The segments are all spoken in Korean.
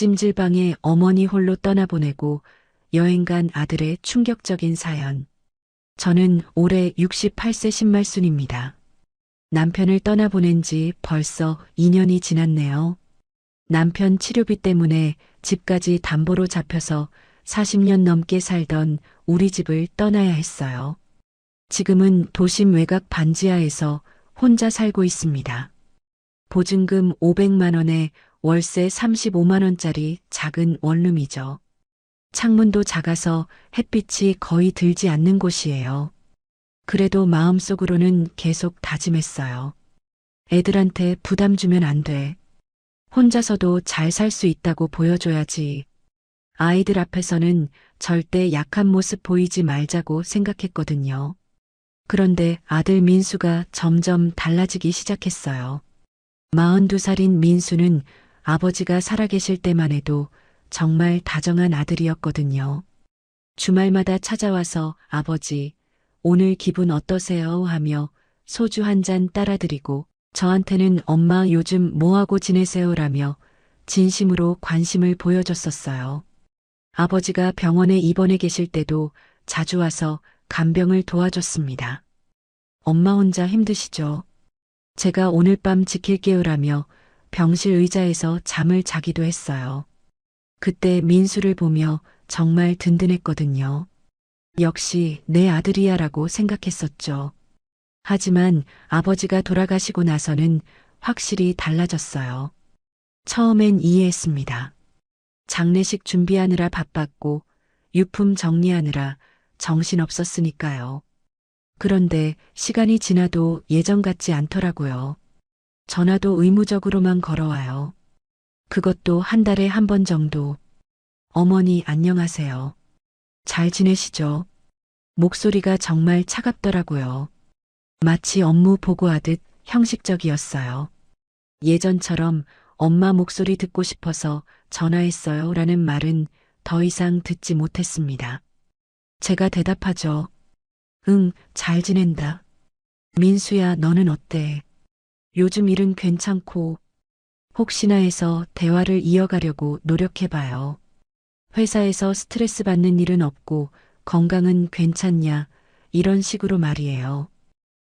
찜질방에 어머니 홀로 떠나보내고 여행 간 아들의 충격적인 사연. 저는 올해 68세 신말순입니다. 남편을 떠나보낸 지 벌써 2년이 지났네요. 남편 치료비 때문에 집까지 담보로 잡혀서 40년 넘게 살던 우리 집을 떠나야 했어요. 지금은 도심 외곽 반지하에서 혼자 살고 있습니다. 보증금 500만 원에 월세 35만 원짜리 작은 원룸이죠. 창문도 작아서 햇빛이 거의 들지 않는 곳이에요. 그래도 마음속으로는 계속 다짐했어요. 애들한테 부담 주면 안 돼. 혼자서도 잘 살 수 있다고 보여줘야지. 아이들 앞에서는 절대 약한 모습 보이지 말자고 생각했거든요. 그런데 아들 민수가 점점 달라지기 시작했어요. 42살인 민수는 아버지가 살아계실 때만 해도 정말 다정한 아들이었거든요. 주말마다 찾아와서 아버지, 오늘 기분 어떠세요? 하며 소주 한 잔 따라드리고 저한테는 엄마 요즘 뭐하고 지내세요? 라며 진심으로 관심을 보여줬었어요. 아버지가 병원에 입원해 계실 때도 자주 와서 간병을 도와줬습니다. 엄마 혼자 힘드시죠? 제가 오늘 밤 지킬게요라며 병실 의자에서 잠을 자기도 했어요. 그때 민수를 보며 정말 든든했거든요. 역시 내 아들이야라고 생각했었죠. 하지만 아버지가 돌아가시고 나서는 확실히 달라졌어요. 처음엔 이해했습니다. 장례식 준비하느라 바빴고 유품 정리하느라 정신없었으니까요. 그런데 시간이 지나도 예전 같지 않더라고요. 전화도 의무적으로만 걸어와요. 그것도 한 달에 한 번 정도. 어머니 안녕하세요. 잘 지내시죠? 목소리가 정말 차갑더라고요. 마치 업무 보고하듯 형식적이었어요. 예전처럼 엄마 목소리 듣고 싶어서 전화했어요 라는 말은 더 이상 듣지 못했습니다. 제가 대답하죠. 응, 잘 지낸다. 민수야, 너는 어때? 요즘 일은 괜찮고, 혹시나 해서 대화를 이어가려고 노력해봐요. 회사에서 스트레스 받는 일은 없고, 건강은 괜찮냐, 이런 식으로 말이에요.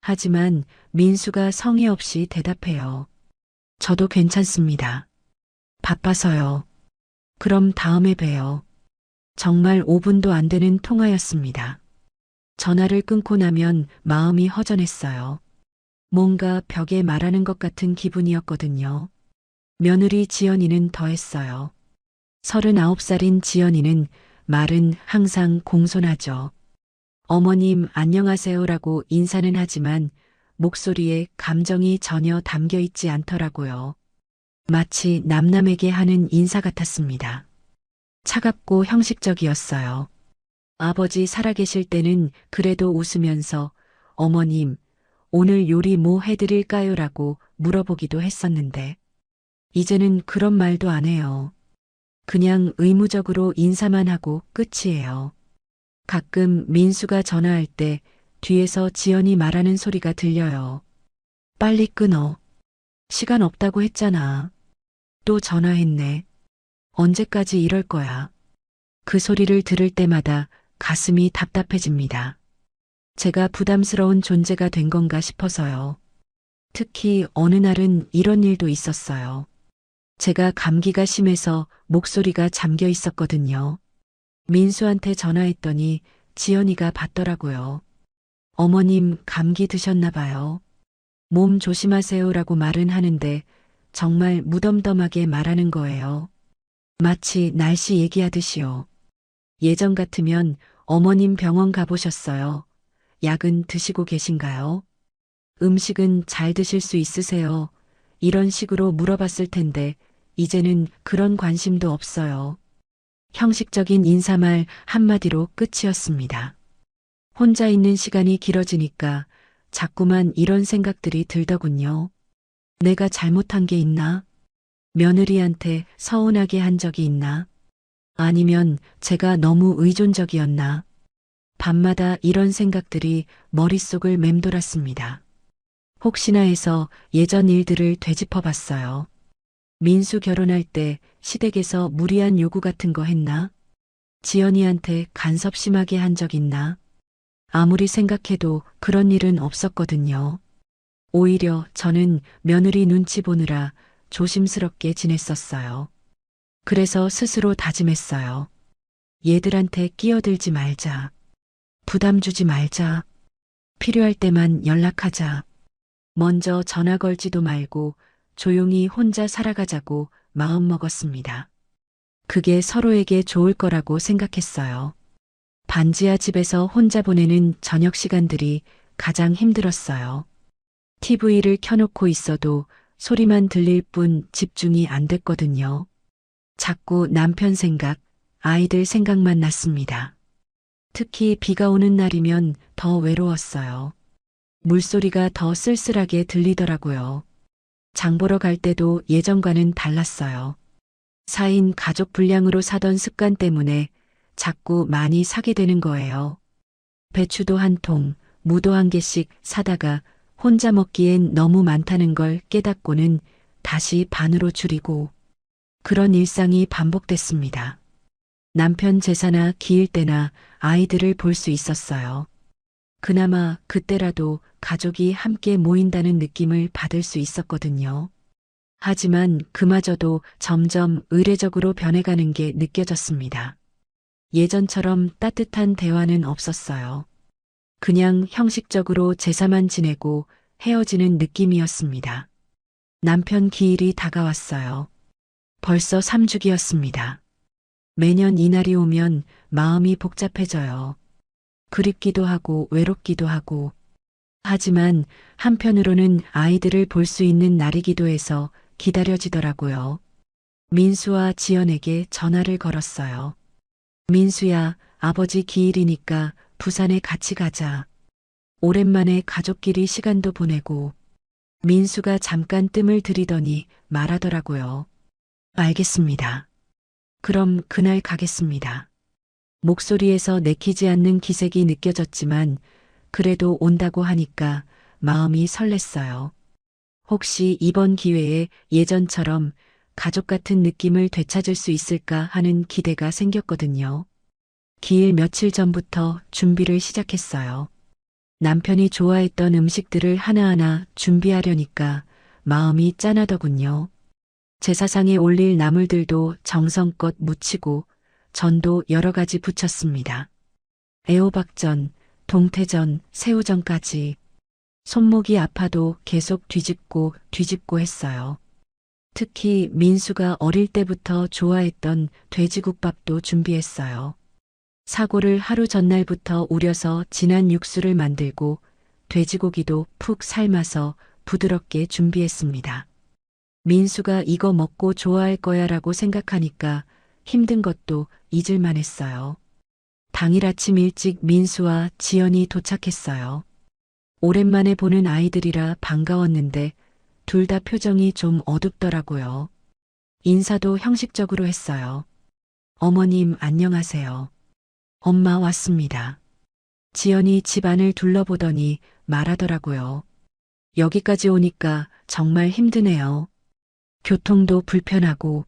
하지만 민수가 성의 없이 대답해요. 저도 괜찮습니다. 바빠서요. 그럼 다음에 봬요. 정말 5분도 안 되는 통화였습니다. 전화를 끊고 나면 마음이 허전했어요. 뭔가 벽에 말하는 것 같은 기분이었거든요. 며느리 지연이는 더했어요. 39살인 지연이는 말은 항상 공손하죠. 어머님 안녕하세요라고 인사는 하지만 목소리에 감정이 전혀 담겨 있지 않더라고요. 마치 남남에게 하는 인사 같았습니다. 차갑고 형식적이었어요. 아버지 살아계실 때는 그래도 웃으면서 어머님, 오늘 요리 뭐 해드릴까요? 라고 물어보기도 했었는데, 이제는 그런 말도 안 해요. 그냥 의무적으로 인사만 하고 끝이에요. 가끔 민수가 전화할 때 뒤에서 지연이 말하는 소리가 들려요. 빨리 끊어. 시간 없다고 했잖아. 또 전화했네. 언제까지 이럴 거야. 그 소리를 들을 때마다 가슴이 답답해집니다. 제가 부담스러운 존재가 된 건가 싶어서요. 특히 어느 날은 이런 일도 있었어요. 제가 감기가 심해서 목소리가 잠겨 있었거든요. 민수한테 전화했더니 지연이가 받더라고요. 어머님 감기 드셨나 봐요. 몸 조심하세요라고 말은 하는데 정말 무덤덤하게 말하는 거예요. 마치 날씨 얘기하듯이요. 예전 같으면 어머님 병원 가보셨어요? 약은 드시고 계신가요? 음식은 잘 드실 수 있으세요? 이런 식으로 물어봤을 텐데 이제는 그런 관심도 없어요. 형식적인 인사말 한마디로 끝이었습니다. 혼자 있는 시간이 길어지니까 자꾸만 이런 생각들이 들더군요. 내가 잘못한 게 있나? 며느리한테 서운하게 한 적이 있나? 아니면 제가 너무 의존적이었나? 밤마다 이런 생각들이 머릿속을 맴돌았습니다. 혹시나 해서 예전 일들을 되짚어 봤어요. 민수 결혼할 때 시댁에서 무리한 요구 같은 거 했나? 지연이한테 간섭 심하게 한 적 있나? 아무리 생각해도 그런 일은 없었거든요. 오히려 저는 며느리 눈치 보느라 조심스럽게 지냈었어요. 그래서 스스로 다짐했어요. 얘들한테 끼어들지 말자. 부담 주지 말자. 필요할 때만 연락하자. 먼저 전화 걸지도 말고 조용히 혼자 살아가자고 마음먹었습니다. 그게 서로에게 좋을 거라고 생각했어요. 반지하 집에서 혼자 보내는 저녁 시간들이 가장 힘들었어요. TV를 켜놓고 있어도 소리만 들릴 뿐 집중이 안 됐거든요. 자꾸 남편 생각, 아이들 생각만 났습니다. 특히 비가 오는 날이면 더 외로웠어요. 물소리가 더 쓸쓸하게 들리더라고요. 장 보러 갈 때도 예전과는 달랐어요. 4인 가족 분량으로 사던 습관 때문에 자꾸 많이 사게 되는 거예요. 배추도 한 통, 무도 한 개씩 사다가 혼자 먹기엔 너무 많다는 걸 깨닫고는 다시 반으로 줄이고 그런 일상이 반복됐습니다. 남편 제사나 기일 때나 아이들을 볼 수 있었어요. 그나마 그때라도 가족이 함께 모인다는 느낌을 받을 수 있었거든요. 하지만 그마저도 점점 의례적으로 변해가는 게 느껴졌습니다. 예전처럼 따뜻한 대화는 없었어요. 그냥 형식적으로 제사만 지내고 헤어지는 느낌이었습니다. 남편 기일이 다가왔어요. 벌써 3주기였습니다. 매년 이날이 오면 마음이 복잡해져요. 그립기도 하고 외롭기도 하고. 하지만 한편으로는 아이들을 볼 수 있는 날이기도 해서 기다려지더라고요. 민수와 지연에게 전화를 걸었어요. 민수야, 아버지 기일이니까 부산에 같이 가자. 오랜만에 가족끼리 시간도 보내고. 민수가 잠깐 뜸을 들이더니 말하더라고요. 알겠습니다. 그럼 그날 가겠습니다. 목소리에서 내키지 않는 기색이 느껴졌지만 그래도 온다고 하니까 마음이 설렜어요. 혹시 이번 기회에 예전처럼 가족 같은 느낌을 되찾을 수 있을까 하는 기대가 생겼거든요. 기일 며칠 전부터 준비를 시작했어요. 남편이 좋아했던 음식들을 하나하나 준비하려니까 마음이 짠하더군요. 제사상에 올릴 나물들도 정성껏 무치고 전도 여러 가지 부쳤습니다. 애호박전, 동태전, 새우전까지. 손목이 아파도 계속 뒤집고 했어요. 특히 민수가 어릴 때부터 좋아했던 돼지국밥도 준비했어요. 사고를 하루 전날부터 우려서 진한 육수를 만들고 돼지고기도 푹 삶아서 부드럽게 준비했습니다. 민수가 이거 먹고 좋아할 거야라고 생각하니까 힘든 것도 잊을만 했어요. 당일 아침 일찍 민수와 지연이 도착했어요. 오랜만에 보는 아이들이라 반가웠는데 둘 다 표정이 좀 어둡더라고요. 인사도 형식적으로 했어요. 어머님 안녕하세요. 엄마 왔습니다. 지연이 집안을 둘러보더니 말하더라고요. 여기까지 오니까 정말 힘드네요. 교통도 불편하고.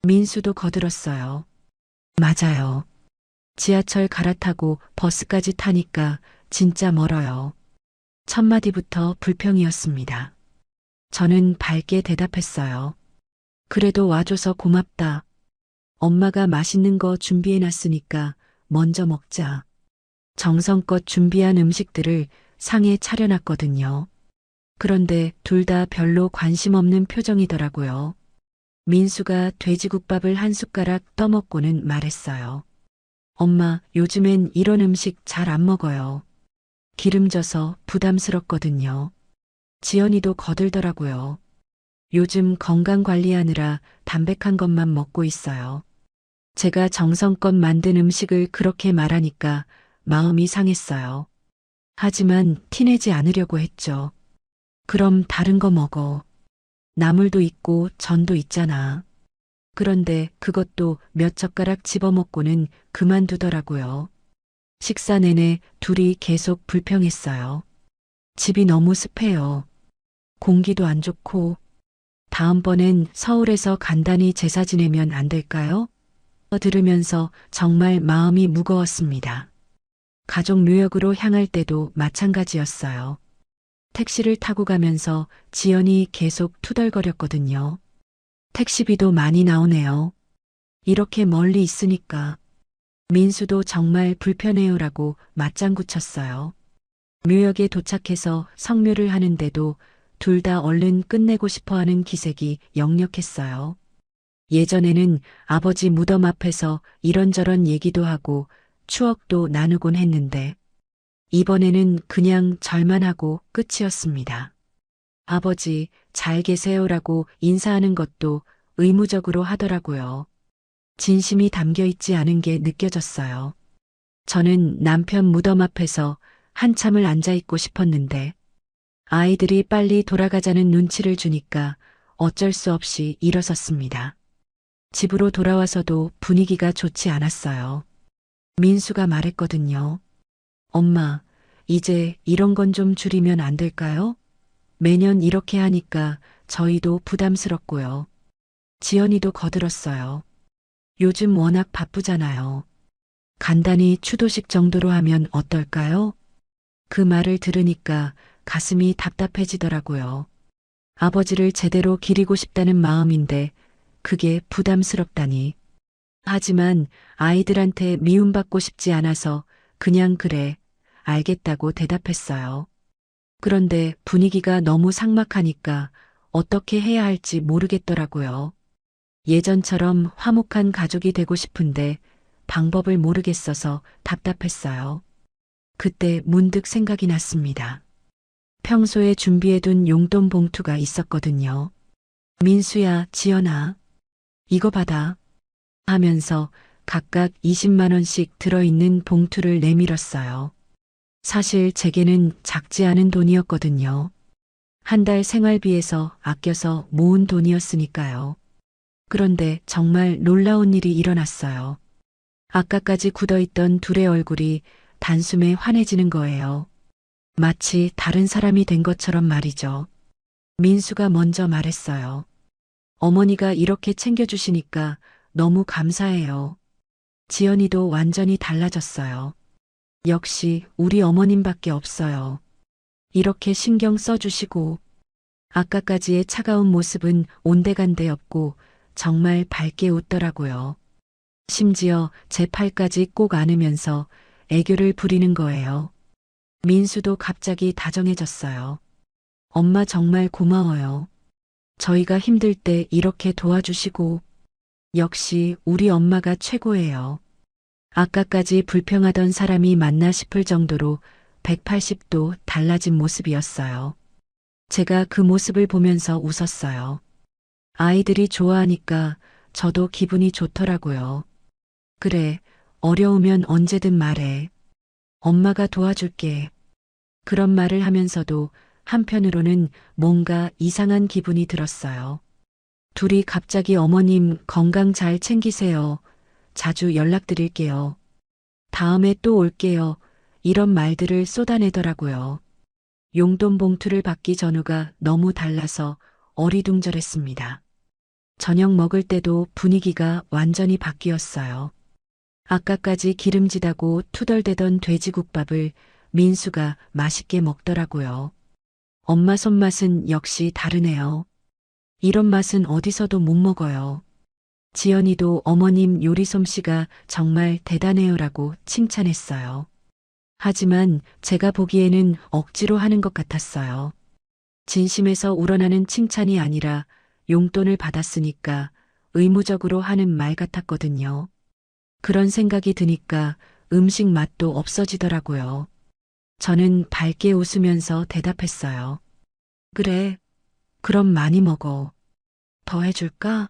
민수도 거들었어요. 맞아요. 지하철 갈아타고 버스까지 타니까 진짜 멀어요. 첫 마디부터 불평이었습니다. 저는 밝게 대답했어요. 그래도 와줘서 고맙다. 엄마가 맛있는 거 준비해놨으니까 먼저 먹자. 정성껏 준비한 음식들을 상에 차려놨거든요. 그런데 둘 다 별로 관심 없는 표정이더라고요. 민수가 돼지국밥을 한 숟가락 떠먹고는 말했어요. 엄마, 요즘엔 이런 음식 잘 안 먹어요. 기름져서 부담스럽거든요. 지연이도 거들더라고요. 요즘 건강 관리하느라 담백한 것만 먹고 있어요. 제가 정성껏 만든 음식을 그렇게 말하니까 마음이 상했어요. 하지만 티내지 않으려고 했죠. 그럼 다른 거 먹어. 나물도 있고 전도 있잖아. 그런데 그것도 몇 젓가락 집어먹고는 그만두더라고요. 식사 내내 둘이 계속 불평했어요. 집이 너무 습해요. 공기도 안 좋고 다음번엔 서울에서 간단히 제사 지내면 안 될까요? 들으면서 정말 마음이 무거웠습니다. 가족 묘역으로 향할 때도 마찬가지였어요. 택시를 타고 가면서 지연이 계속 투덜거렸거든요. 택시비도 많이 나오네요. 이렇게 멀리 있으니까. 민수도 정말 불편해요라고 맞장구 쳤어요. 묘역에 도착해서 성묘를 하는데도 둘 다 얼른 끝내고 싶어 하는 기색이 역력했어요. 예전에는 아버지 무덤 앞에서 이런저런 얘기도 하고 추억도 나누곤 했는데 이번에는 그냥 절만 하고 끝이었습니다. 아버지 잘 계세요라고 인사하는 것도 의무적으로 하더라고요. 진심이 담겨 있지 않은 게 느껴졌어요. 저는 남편 무덤 앞에서 한참을 앉아 있고 싶었는데 아이들이 빨리 돌아가자는 눈치를 주니까 어쩔 수 없이 일어섰습니다. 집으로 돌아와서도 분위기가 좋지 않았어요. 민수가 말했거든요. 엄마, 이제 이런 건 좀 줄이면 안 될까요? 매년 이렇게 하니까 저희도 부담스럽고요. 지연이도 거들었어요. 요즘 워낙 바쁘잖아요. 간단히 추도식 정도로 하면 어떨까요? 그 말을 들으니까 가슴이 답답해지더라고요. 아버지를 제대로 기리고 싶다는 마음인데 그게 부담스럽다니. 하지만 아이들한테 미움받고 싶지 않아서 그냥 그래, 알겠다고 대답했어요. 그런데 분위기가 너무 삭막하니까 어떻게 해야 할지 모르겠더라고요. 예전처럼 화목한 가족이 되고 싶은데 방법을 모르겠어서 답답했어요. 그때 문득 생각이 났습니다. 평소에 준비해둔 용돈 봉투가 있었거든요. 민수야, 지연아, 이거 받아. 하면서 각각 20만 원씩 들어있는 봉투를 내밀었어요. 사실 제게는 작지 않은 돈이었거든요. 한 달 생활비에서 아껴서 모은 돈이었으니까요. 그런데 정말 놀라운 일이 일어났어요. 아까까지 굳어있던 둘의 얼굴이 단숨에 환해지는 거예요. 마치 다른 사람이 된 것처럼 말이죠. 민수가 먼저 말했어요. 어머니가 이렇게 챙겨주시니까 너무 감사해요. 지연이도 완전히 달라졌어요. 역시 우리 어머님밖에 없어요. 이렇게 신경 써주시고 아까까지의 차가운 모습은 온데간데 없고 정말 밝게 웃더라고요. 심지어 제 팔까지 꼭 안으면서 애교를 부리는 거예요. 민수도 갑자기 다정해졌어요. 엄마 정말 고마워요. 저희가 힘들 때 이렇게 도와주시고 역시 우리 엄마가 최고예요. 아까까지 불평하던 사람이 맞나 싶을 정도로 180도 달라진 모습이었어요. 제가 그 모습을 보면서 웃었어요. 아이들이 좋아하니까 저도 기분이 좋더라고요. 그래, 어려우면 언제든 말해. 엄마가 도와줄게. 그런 말을 하면서도 한편으로는 뭔가 이상한 기분이 들었어요. 둘이 갑자기 어머님 건강 잘 챙기세요. 자주 연락드릴게요. 다음에 또 올게요. 이런 말들을 쏟아내더라고요. 용돈 봉투를 받기 전후가 너무 달라서 어리둥절했습니다. 저녁 먹을 때도 분위기가 완전히 바뀌었어요. 아까까지 기름지다고 투덜대던 돼지국밥을 민수가 맛있게 먹더라고요. 엄마 손맛은 역시 다르네요. 이런 맛은 어디서도 못 먹어요. 지연이도 어머님 요리 솜씨가 정말 대단해요라고 칭찬했어요. 하지만 제가 보기에는 억지로 하는 것 같았어요. 진심에서 우러나는 칭찬이 아니라 용돈을 받았으니까 의무적으로 하는 말 같았거든요. 그런 생각이 드니까 음식 맛도 없어지더라고요. 저는 밝게 웃으면서 대답했어요. 그래, 그럼 많이 먹어. 더 해줄까?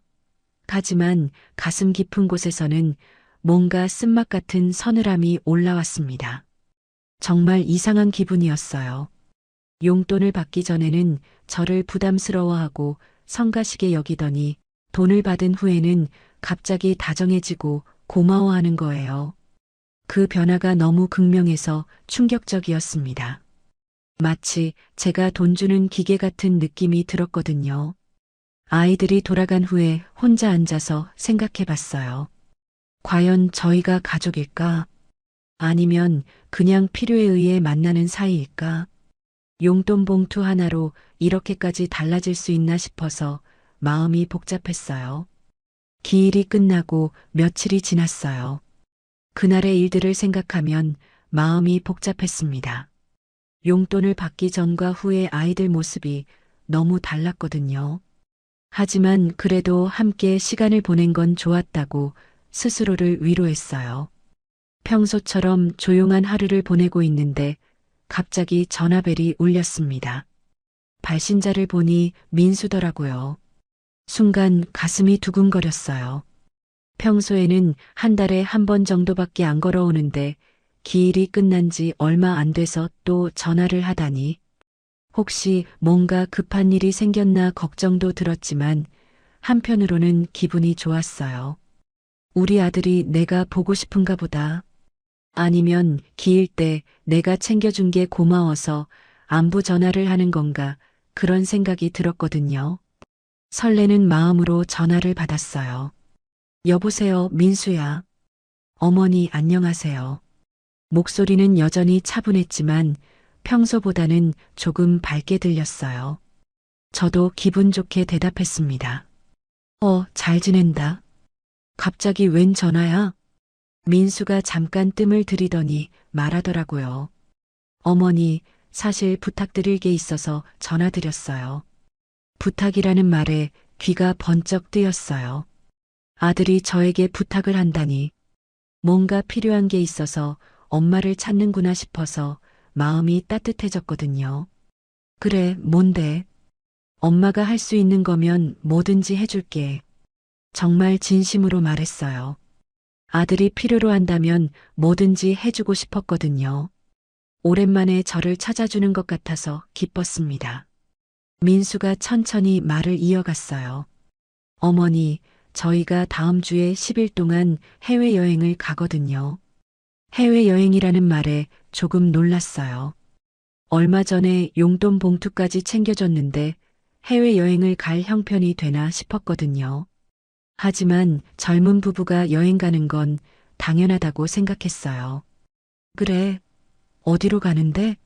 하지만 가슴 깊은 곳에서는 뭔가 쓴맛 같은 서늘함이 올라왔습니다. 정말 이상한 기분이었어요. 용돈을 받기 전에는 저를 부담스러워하고 성가시게 여기더니 돈을 받은 후에는 갑자기 다정해지고 고마워하는 거예요. 그 변화가 너무 극명해서 충격적이었습니다. 마치 제가 돈 주는 기계 같은 느낌이 들었거든요. 아이들이 돌아간 후에 혼자 앉아서 생각해 봤어요. 과연 저희가 가족일까? 아니면 그냥 필요에 의해 만나는 사이일까? 용돈 봉투 하나로 이렇게까지 달라질 수 있나 싶어서 마음이 복잡했어요. 기일이 끝나고 며칠이 지났어요. 그날의 일들을 생각하면 마음이 복잡했습니다. 용돈을 받기 전과 후의 아이들 모습이 너무 달랐거든요. 하지만 그래도 함께 시간을 보낸 건 좋았다고 스스로를 위로했어요. 평소처럼 조용한 하루를 보내고 있는데 갑자기 전화벨이 울렸습니다. 발신자를 보니 민수더라고요. 순간 가슴이 두근거렸어요. 평소에는 한 달에 한 번 정도밖에 안 걸어오는데 기일이 끝난 지 얼마 안 돼서 또 전화를 하다니. 혹시 뭔가 급한 일이 생겼나 걱정도 들었지만 한편으로는 기분이 좋았어요. 우리 아들이 내가 보고 싶은가 보다. 아니면 기일 때 내가 챙겨준 게 고마워서 안부 전화를 하는 건가 그런 생각이 들었거든요. 설레는 마음으로 전화를 받았어요. 여보세요, 민수야. 어머니 안녕하세요. 목소리는 여전히 차분했지만 평소보다는 조금 밝게 들렸어요. 저도 기분 좋게 대답했습니다. 잘 지낸다. 갑자기 웬 전화야? 민수가 잠깐 뜸을 들이더니 말하더라고요. 어머니, 사실 부탁드릴 게 있어서 전화드렸어요. 부탁이라는 말에 귀가 번쩍 뜨였어요. 아들이 저에게 부탁을 한다니. 뭔가 필요한 게 있어서 엄마를 찾는구나 싶어서 마음이 따뜻해졌거든요. 그래, 뭔데? 엄마가 할 수 있는 거면 뭐든지 해줄게. 정말 진심으로 말했어요. 아들이 필요로 한다면 뭐든지 해주고 싶었거든요. 오랜만에 저를 찾아주는 것 같아서 기뻤습니다. 민수가 천천히 말을 이어갔어요. 어머니, 저희가 다음 주에 10일 동안 해외여행을 가거든요. 해외여행이라는 말에 조금 놀랐어요. 얼마 전에 용돈 봉투까지 챙겨줬는데 해외여행을 갈 형편이 되나 싶었거든요. 하지만 젊은 부부가 여행 가는 건 당연하다고 생각했어요. 그래, 어디로 가는데?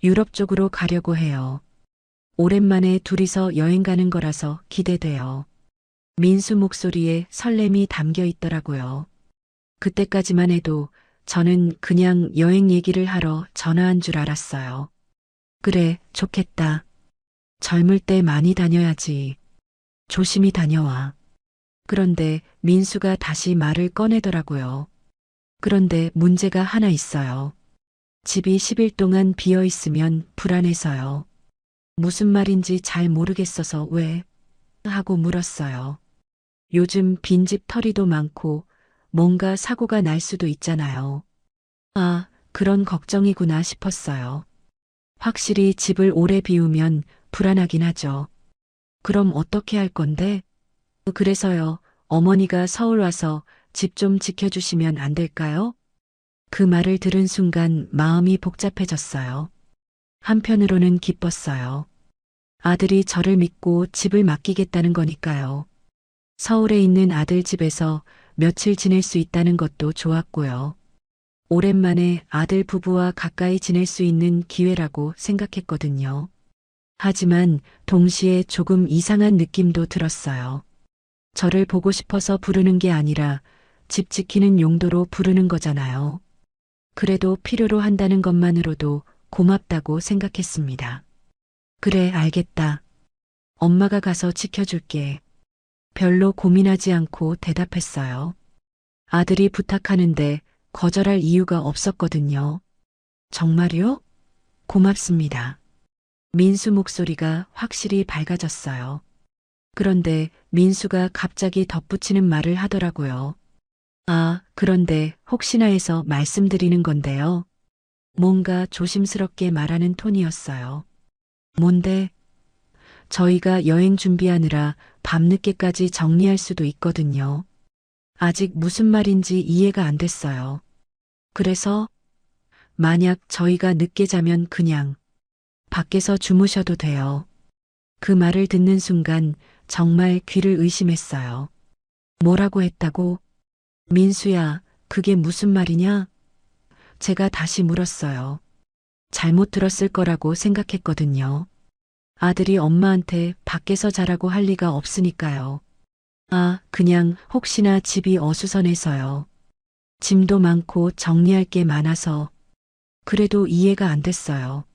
유럽 쪽으로 가려고 해요. 오랜만에 둘이서 여행 가는 거라서 기대돼요. 민수 목소리에 설렘이 담겨 있더라고요. 그때까지만 해도 저는 그냥 여행 얘기를 하러 전화한 줄 알았어요. 그래, 좋겠다. 젊을 때 많이 다녀야지. 조심히 다녀와. 그런데 민수가 다시 말을 꺼내더라고요. 그런데 문제가 하나 있어요. 집이 10일 동안 비어 있으면 불안해서요. 무슨 말인지 잘 모르겠어서 왜? 하고 물었어요. 요즘 빈집 털이도 많고 뭔가 사고가 날 수도 있잖아요. 아, 그런 걱정이구나 싶었어요. 확실히 집을 오래 비우면 불안하긴 하죠. 그럼 어떻게 할 건데? 그래서요, 어머니가 서울 와서 집 좀 지켜주시면 안 될까요? 그 말을 들은 순간 마음이 복잡해졌어요. 한편으로는 기뻤어요. 아들이 저를 믿고 집을 맡기겠다는 거니까요. 서울에 있는 아들 집에서 며칠 지낼 수 있다는 것도 좋았고요. 오랜만에 아들 부부와 가까이 지낼 수 있는 기회라고 생각했거든요. 하지만 동시에 조금 이상한 느낌도 들었어요. 저를 보고 싶어서 부르는 게 아니라 집 지키는 용도로 부르는 거잖아요. 그래도 필요로 한다는 것만으로도 고맙다고 생각했습니다. 그래, 알겠다. 엄마가 가서 지켜줄게. 별로 고민하지 않고 대답했어요. 아들이 부탁하는데 거절할 이유가 없었거든요. 정말요? 고맙습니다. 민수 목소리가 확실히 밝아졌어요. 그런데 민수가 갑자기 덧붙이는 말을 하더라고요. 아, 그런데 혹시나 해서 말씀드리는 건데요. 뭔가 조심스럽게 말하는 톤이었어요. 뭔데? 저희가 여행 준비하느라 밤늦게까지 정리할 수도 있거든요. 아직 무슨 말인지 이해가 안 됐어요. 그래서 만약 저희가 늦게 자면 그냥 밖에서 주무셔도 돼요. 그 말을 듣는 순간 정말 귀를 의심했어요. 뭐라고 했다고? 민수야, 그게 무슨 말이냐? 제가 다시 물었어요. 잘못 들었을 거라고 생각했거든요. 아들이 엄마한테 밖에서 자라고 할 리가 없으니까요. 아, 그냥 혹시나 집이 어수선해서요. 짐도 많고 정리할 게 많아서. 그래도 이해가 안 됐어요.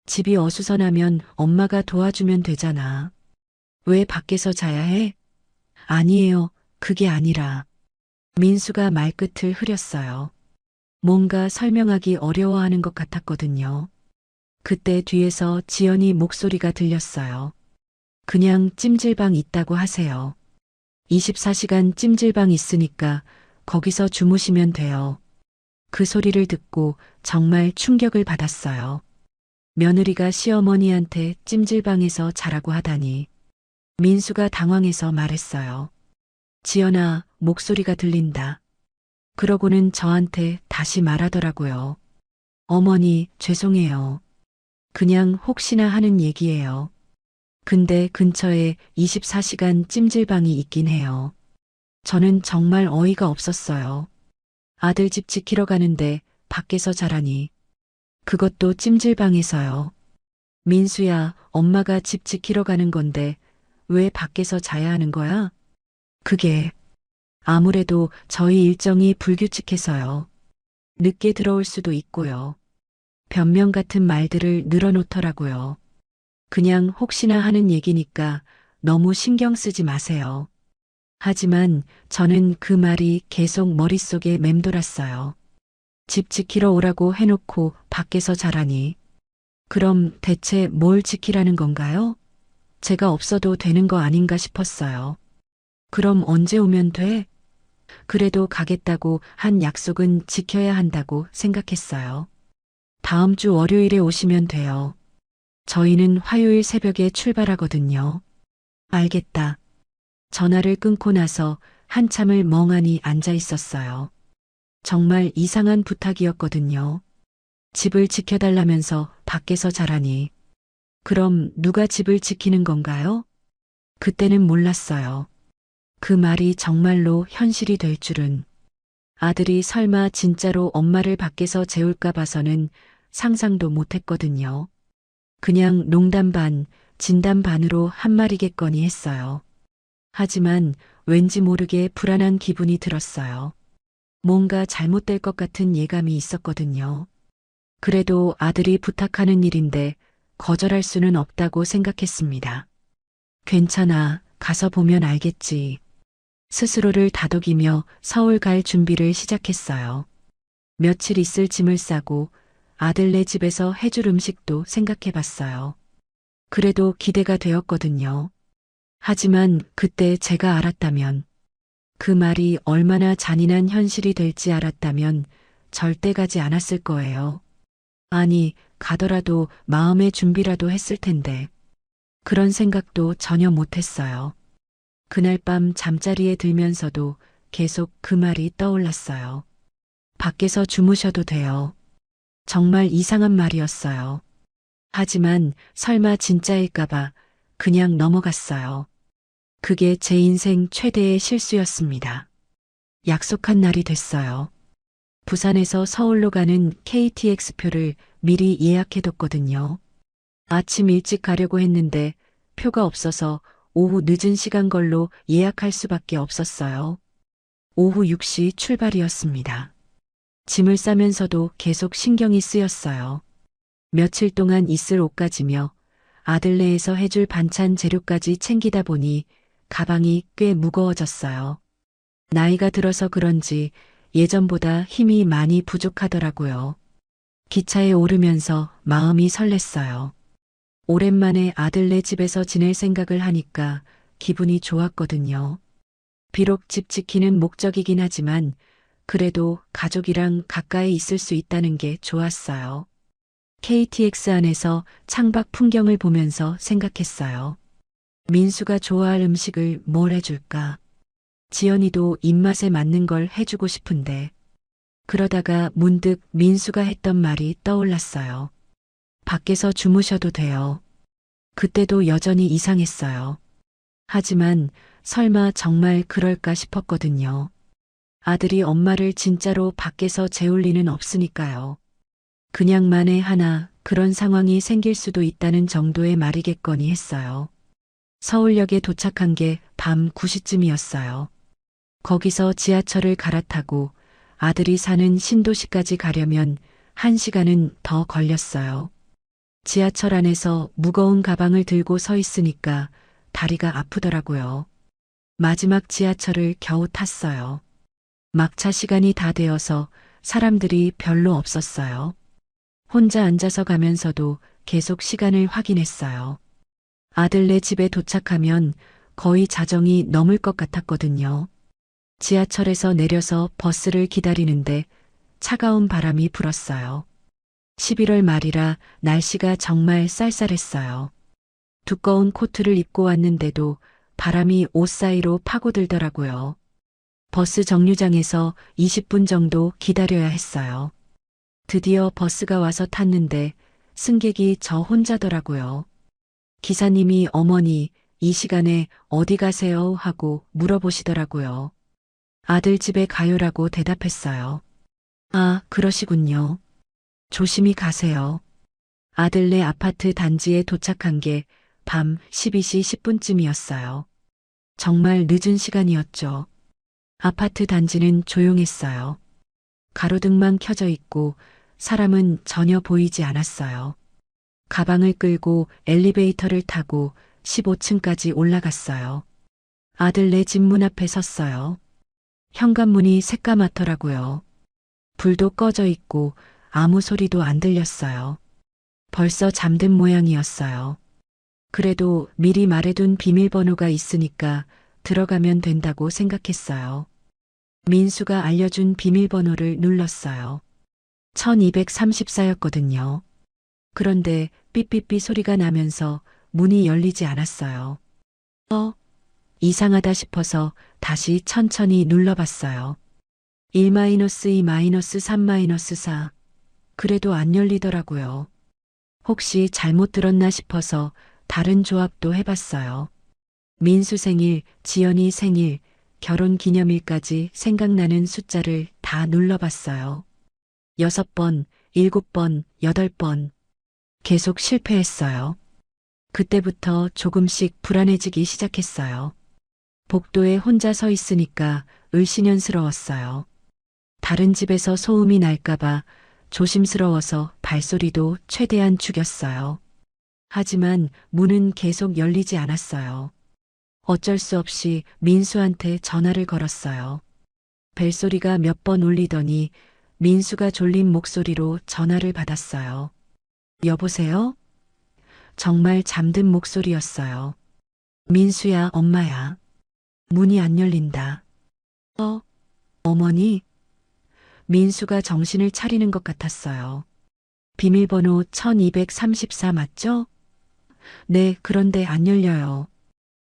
집이 어수선하면 엄마가 도와주면 되잖아. 왜 밖에서 자야 해? 아니에요. 그게 아니라. 민수가 말끝을 흐렸어요. 뭔가 설명하기 어려워하는 것 같았거든요. 그때 뒤에서 지연이 목소리가 들렸어요. 그냥 찜질방 있다고 하세요. 24시간 찜질방 있으니까 거기서 주무시면 돼요. 그 소리를 듣고 정말 충격을 받았어요. 며느리가 시어머니한테 찜질방에서 자라고 하다니. 민수가 당황해서 말했어요. 지연아, 목소리가 들린다. 그러고는 저한테 다시 말하더라고요. 어머니, 죄송해요. 그냥 혹시나 하는 얘기예요. 근데 근처에 24시간 찜질방이 있긴 해요. 저는 정말 어이가 없었어요. 아들 집 지키러 가는데 밖에서 자라니. 그것도 찜질방에서요. 민수야, 엄마가 집 지키러 가는 건데 왜 밖에서 자야 하는 거야? 그게 아무래도 저희 일정이 불규칙해서요. 늦게 들어올 수도 있고요. 변명 같은 말들을 늘어놓더라고요. 그냥 혹시나 하는 얘기니까 너무 신경 쓰지 마세요. 하지만 저는 그 말이 계속 머릿속에 맴돌았어요. 집 지키러 오라고 해놓고 밖에서 자라니. 그럼 대체 뭘 지키라는 건가요? 제가 없어도 되는 거 아닌가 싶었어요. 그럼 언제 오면 돼? 그래도 가겠다고 한 약속은 지켜야 한다고 생각했어요. 다음 주 월요일에 오시면 돼요. 저희는 화요일 새벽에 출발하거든요. 알겠다. 전화를 끊고 나서 한참을 멍하니 앉아 있었어요. 정말 이상한 부탁이었거든요. 집을 지켜달라면서 밖에서 자라니. 그럼 누가 집을 지키는 건가요? 그때는 몰랐어요. 그 말이 정말로 현실이 될 줄은. 아들이 설마 진짜로 엄마를 밖에서 재울까 봐서는 상상도 못했거든요. 그냥 농담 반, 진담 반으로 한 말이겠거니 했어요. 하지만 왠지 모르게 불안한 기분이 들었어요. 뭔가 잘못될 것 같은 예감이 있었거든요. 그래도 아들이 부탁하는 일인데 거절할 수는 없다고 생각했습니다. 괜찮아, 가서 보면 알겠지. 스스로를 다독이며 서울 갈 준비를 시작했어요. 며칠 있을 짐을 싸고 아들네 집에서 해줄 음식도 생각해 봤어요. 그래도 기대가 되었거든요. 하지만 그때 제가 알았다면, 그 말이 얼마나 잔인한 현실이 될지 알았다면 절대 가지 않았을 거예요. 아니, 가더라도 마음의 준비라도 했을 텐데. 그런 생각도 전혀 못했어요. 그날 밤 잠자리에 들면서도 계속 그 말이 떠올랐어요. 밖에서 주무셔도 돼요. 정말 이상한 말이었어요. 하지만 설마 진짜일까봐 그냥 넘어갔어요. 그게 제 인생 최대의 실수였습니다. 약속한 날이 됐어요. 부산에서 서울로 가는 KTX 표를 미리 예약해뒀거든요. 아침 일찍 가려고 했는데 표가 없어서 오후 늦은 시간 걸로 예약할 수밖에 없었어요. 오후 6시 출발이었습니다. 짐을 싸면서도 계속 신경이 쓰였어요. 며칠 동안 있을 옷가지며 아들네에서 해줄 반찬 재료까지 챙기다 보니 가방이 꽤 무거워졌어요. 나이가 들어서 그런지 예전보다 힘이 많이 부족하더라고요. 기차에 오르면서 마음이 설렜어요. 오랜만에 아들네 집에서 지낼 생각을 하니까 기분이 좋았거든요. 비록 집 지키는 목적이긴 하지만 그래도 가족이랑 가까이 있을 수 있다는 게 좋았어요. KTX 안에서 창밖 풍경을 보면서 생각했어요. 민수가 좋아할 음식을 뭘 해줄까? 지연이도 입맛에 맞는 걸 해주고 싶은데. 그러다가 문득 민수가 했던 말이 떠올랐어요. 밖에서 주무셔도 돼요. 그때도 여전히 이상했어요. 하지만 설마 정말 그럴까 싶었거든요. 아들이 엄마를 진짜로 밖에서 재울 리는 없으니까요. 그냥 만에 하나 그런 상황이 생길 수도 있다는 정도의 말이겠거니 했어요. 서울역에 도착한 게 밤 9시쯤이었어요. 거기서 지하철을 갈아타고 아들이 사는 신도시까지 가려면 1시간은 더 걸렸어요. 지하철 안에서 무거운 가방을 들고 서 있으니까 다리가 아프더라고요. 마지막 지하철을 겨우 탔어요. 막차 시간이 다 되어서 사람들이 별로 없었어요. 혼자 앉아서 가면서도 계속 시간을 확인했어요. 아들네 집에 도착하면 거의 자정이 넘을 것 같았거든요. 지하철에서 내려서 버스를 기다리는데 차가운 바람이 불었어요. 11월 말이라 날씨가 정말 쌀쌀했어요. 두꺼운 코트를 입고 왔는데도 바람이 옷 사이로 파고들더라고요. 버스 정류장에서 20분 정도 기다려야 했어요. 드디어 버스가 와서 탔는데 승객이 저 혼자더라고요. 기사님이 어머니, 이 시간에 어디 가세요? 하고 물어보시더라고요. 아들 집에 가요라고 대답했어요. 아, 그러시군요. 조심히 가세요. 아들네 아파트 단지에 도착한 게 밤 12시 10분쯤이었어요. 정말 늦은 시간이었죠. 아파트 단지는 조용했어요. 가로등만 켜져 있고 사람은 전혀 보이지 않았어요. 가방을 끌고 엘리베이터를 타고 15층까지 올라갔어요. 아들네 집 문 앞에 섰어요. 현관문이 새까맣더라고요. 불도 꺼져 있고 아무 소리도 안 들렸어요. 벌써 잠든 모양이었어요. 그래도 미리 말해둔 비밀번호가 있으니까 들어가면 된다고 생각했어요. 민수가 알려준 비밀번호를 눌렀어요. 1234였거든요. 그런데 삐삐삐 소리가 나면서 문이 열리지 않았어요. 이상하다 싶어서 다시 천천히 눌러봤어요. 1-2-3-4 그래도 안 열리더라고요. 혹시 잘못 들었나 싶어서 다른 조합도 해봤어요. 민수 생일, 지연이 생일, 결혼 기념일까지 생각나는 숫자를 다 눌러봤어요. 6번, 7번, 8번. 계속 실패했어요. 그때부터 조금씩 불안해지기 시작했어요. 복도에 혼자 서 있으니까 을씨년스러웠어요. 다른 집에서 소음이 날까봐 조심스러워서 발소리도 최대한 죽였어요. 하지만 문은 계속 열리지 않았어요. 어쩔 수 없이 민수한테 전화를 걸었어요. 벨소리가 몇 번 울리더니 민수가 졸린 목소리로 전화를 받았어요. 여보세요? 정말 잠든 목소리였어요. 민수야, 엄마야. 문이 안 열린다. 어머니? 민수가 정신을 차리는 것 같았어요. 비밀번호 1234 맞죠? 네, 그런데 안 열려요.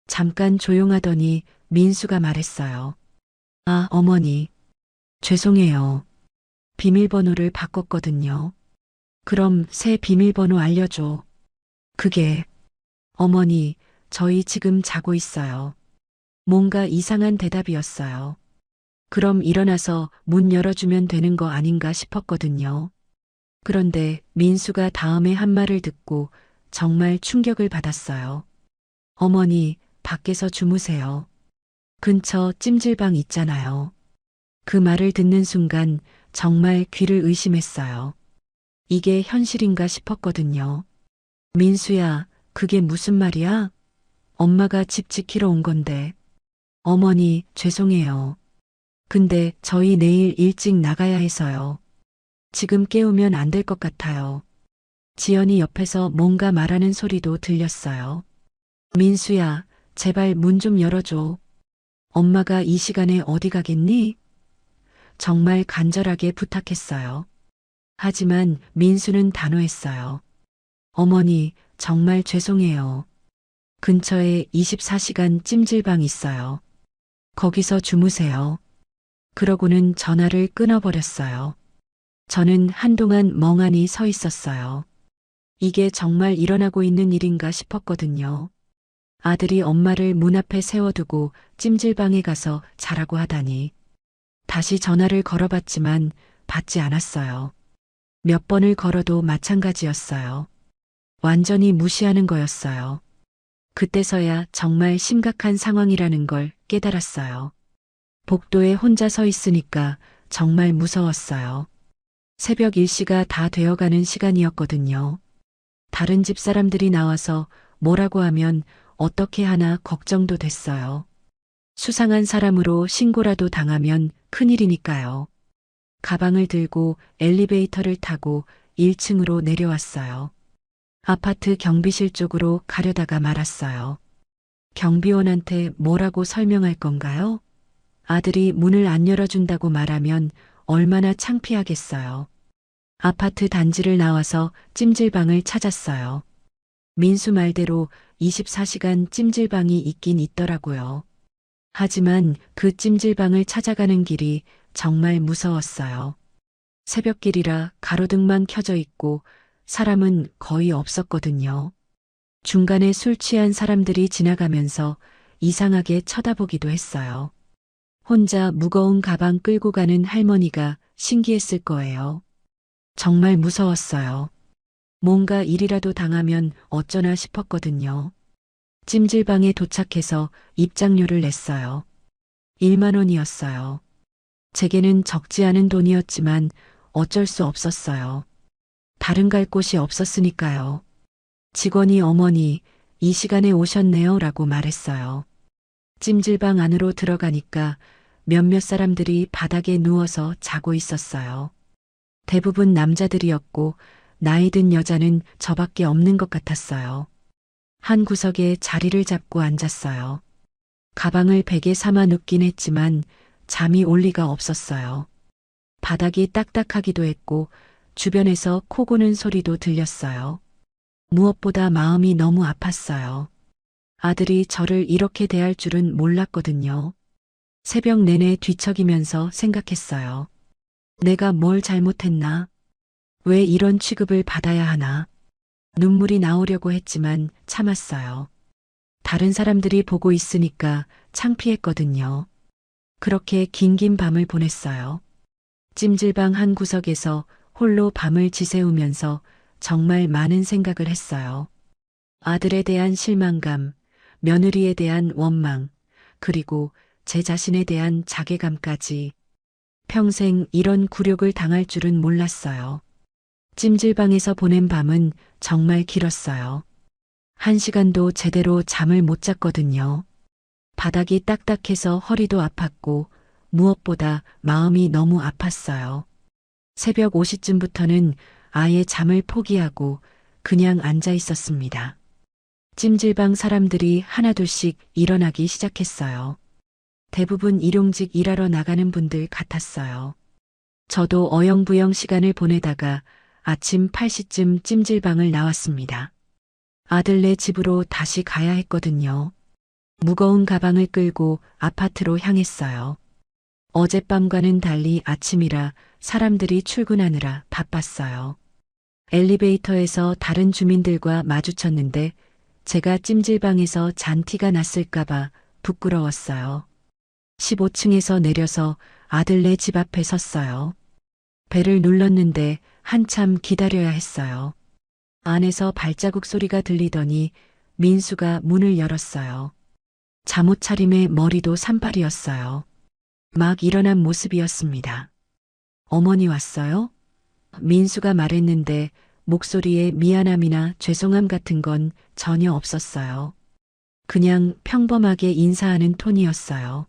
잠깐 조용하더니 민수가 말했어요. 아, 어머니. 죄송해요. 비밀번호를 바꿨거든요. 그럼 새 비밀번호 알려줘. 그게, 어머니, 저희 지금 자고 있어요. 뭔가 이상한 대답이었어요. 그럼 일어나서 문 열어주면 되는 거 아닌가 싶었거든요. 그런데 민수가 다음에 한 말을 듣고 정말 충격을 받았어요. 어머니, 밖에서 주무세요. 근처 찜질방 있잖아요. 그 말을 듣는 순간 정말 귀를 의심했어요. 이게 현실인가 싶었거든요. 민수야, 그게 무슨 말이야? 엄마가 집 지키러 온 건데. 어머니, 죄송해요. 근데 저희 내일 일찍 나가야 해서요. 지금 깨우면 안 될 것 같아요. 지연이 옆에서 뭔가 말하는 소리도 들렸어요. 민수야, 제발 문 좀 열어줘. 엄마가 이 시간에 어디 가겠니? 정말 간절하게 부탁했어요. 하지만 민수는 단호했어요. 어머니, 정말 죄송해요. 근처에 24시간 찜질방 있어요. 거기서 주무세요. 그러고는 전화를 끊어버렸어요. 저는 한동안 멍하니 서 있었어요. 이게 정말 일어나고 있는 일인가 싶었거든요. 아들이 엄마를 문 앞에 세워두고 찜질방에 가서 자라고 하다니. 다시 전화를 걸어봤지만 받지 않았어요. 몇 번을 걸어도 마찬가지였어요. 완전히 무시하는 거였어요. 그때서야 정말 심각한 상황이라는 걸 깨달았어요. 복도에 혼자 서 있으니까 정말 무서웠어요. 새벽 1시가 다 되어가는 시간이었거든요. 다른 집 사람들이 나와서 뭐라고 하면 어떻게 하나 걱정도 됐어요. 수상한 사람으로 신고라도 당하면 큰일이니까요. 가방을 들고 엘리베이터를 타고 1층으로 내려왔어요. 아파트 경비실 쪽으로 가려다가 말았어요. 경비원한테 뭐라고 설명할 건가요? 아들이 문을 안 열어준다고 말하면 얼마나 창피하겠어요. 아파트 단지를 나와서 찜질방을 찾았어요. 민수 말대로 24시간 찜질방이 있긴 있더라고요. 하지만 그 찜질방을 찾아가는 길이 정말 무서웠어요. 새벽길이라 가로등만 켜져 있고 사람은 거의 없었거든요. 중간에 술 취한 사람들이 지나가면서 이상하게 쳐다보기도 했어요. 혼자 무거운 가방 끌고 가는 할머니가 신기했을 거예요. 정말 무서웠어요. 뭔가 일이라도 당하면 어쩌나 싶었거든요. 찜질방에 도착해서 입장료를 냈어요. 1만 원이었어요. 제게는 적지 않은 돈이었지만 어쩔 수 없었어요. 다른 갈 곳이 없었으니까요. 직원이 어머니, 이 시간에 오셨네요 라고 말했어요. 찜질방 안으로 들어가니까 몇몇 사람들이 바닥에 누워서 자고 있었어요. 대부분 남자들이었고 나이 든 여자는 저밖에 없는 것 같았어요. 한 구석에 자리를 잡고 앉았어요. 가방을 베개 삼아 눕긴 했지만 잠이 올 리가 없었어요. 바닥이 딱딱하기도 했고 주변에서 코 고는 소리도 들렸어요. 무엇보다 마음이 너무 아팠어요. 아들이 저를 이렇게 대할 줄은 몰랐거든요. 새벽 내내 뒤척이면서 생각했어요. 내가 뭘 잘못했나? 왜 이런 취급을 받아야 하나? 눈물이 나오려고 했지만 참았어요. 다른 사람들이 보고 있으니까 창피했거든요. 그렇게 긴긴 밤을 보냈어요. 찜질방 한 구석에서 홀로 밤을 지새우면서 정말 많은 생각을 했어요. 아들에 대한 실망감, 며느리에 대한 원망, 그리고 제 자신에 대한 자괴감까지. 평생 이런 굴욕을 당할 줄은 몰랐어요. 찜질방에서 보낸 밤은 정말 길었어요. 1시간도 제대로 잠을 못 잤거든요. 바닥이 딱딱해서 허리도 아팠고 무엇보다 마음이 너무 아팠어요. 새벽 5시쯤부터는 아예 잠을 포기하고 그냥 앉아 있었습니다. 찜질방 사람들이 하나둘씩 일어나기 시작했어요. 대부분 일용직 일하러 나가는 분들 같았어요. 저도 어영부영 시간을 보내다가 아침 8시쯤 찜질방을 나왔습니다. 아들네 집으로 다시 가야 했거든요. 무거운 가방을 끌고 아파트로 향했어요. 어젯밤과는 달리 아침이라 사람들이 출근하느라 바빴어요. 엘리베이터에서 다른 주민들과 마주쳤는데 제가 찜질방에서 잔티가 났을까봐 부끄러웠어요. 15층에서 내려서 아들네 집 앞에 섰어요. 벨을 눌렀는데 한참 기다려야 했어요. 안에서 발자국 소리가 들리더니 민수가 문을 열었어요. 잠옷 차림에 머리도 산발이었어요. 막 일어난 모습이었습니다. 어머니 왔어요? 민수가 말했는데 목소리에 미안함이나 죄송함 같은 건 전혀 없었어요. 그냥 평범하게 인사하는 톤이었어요.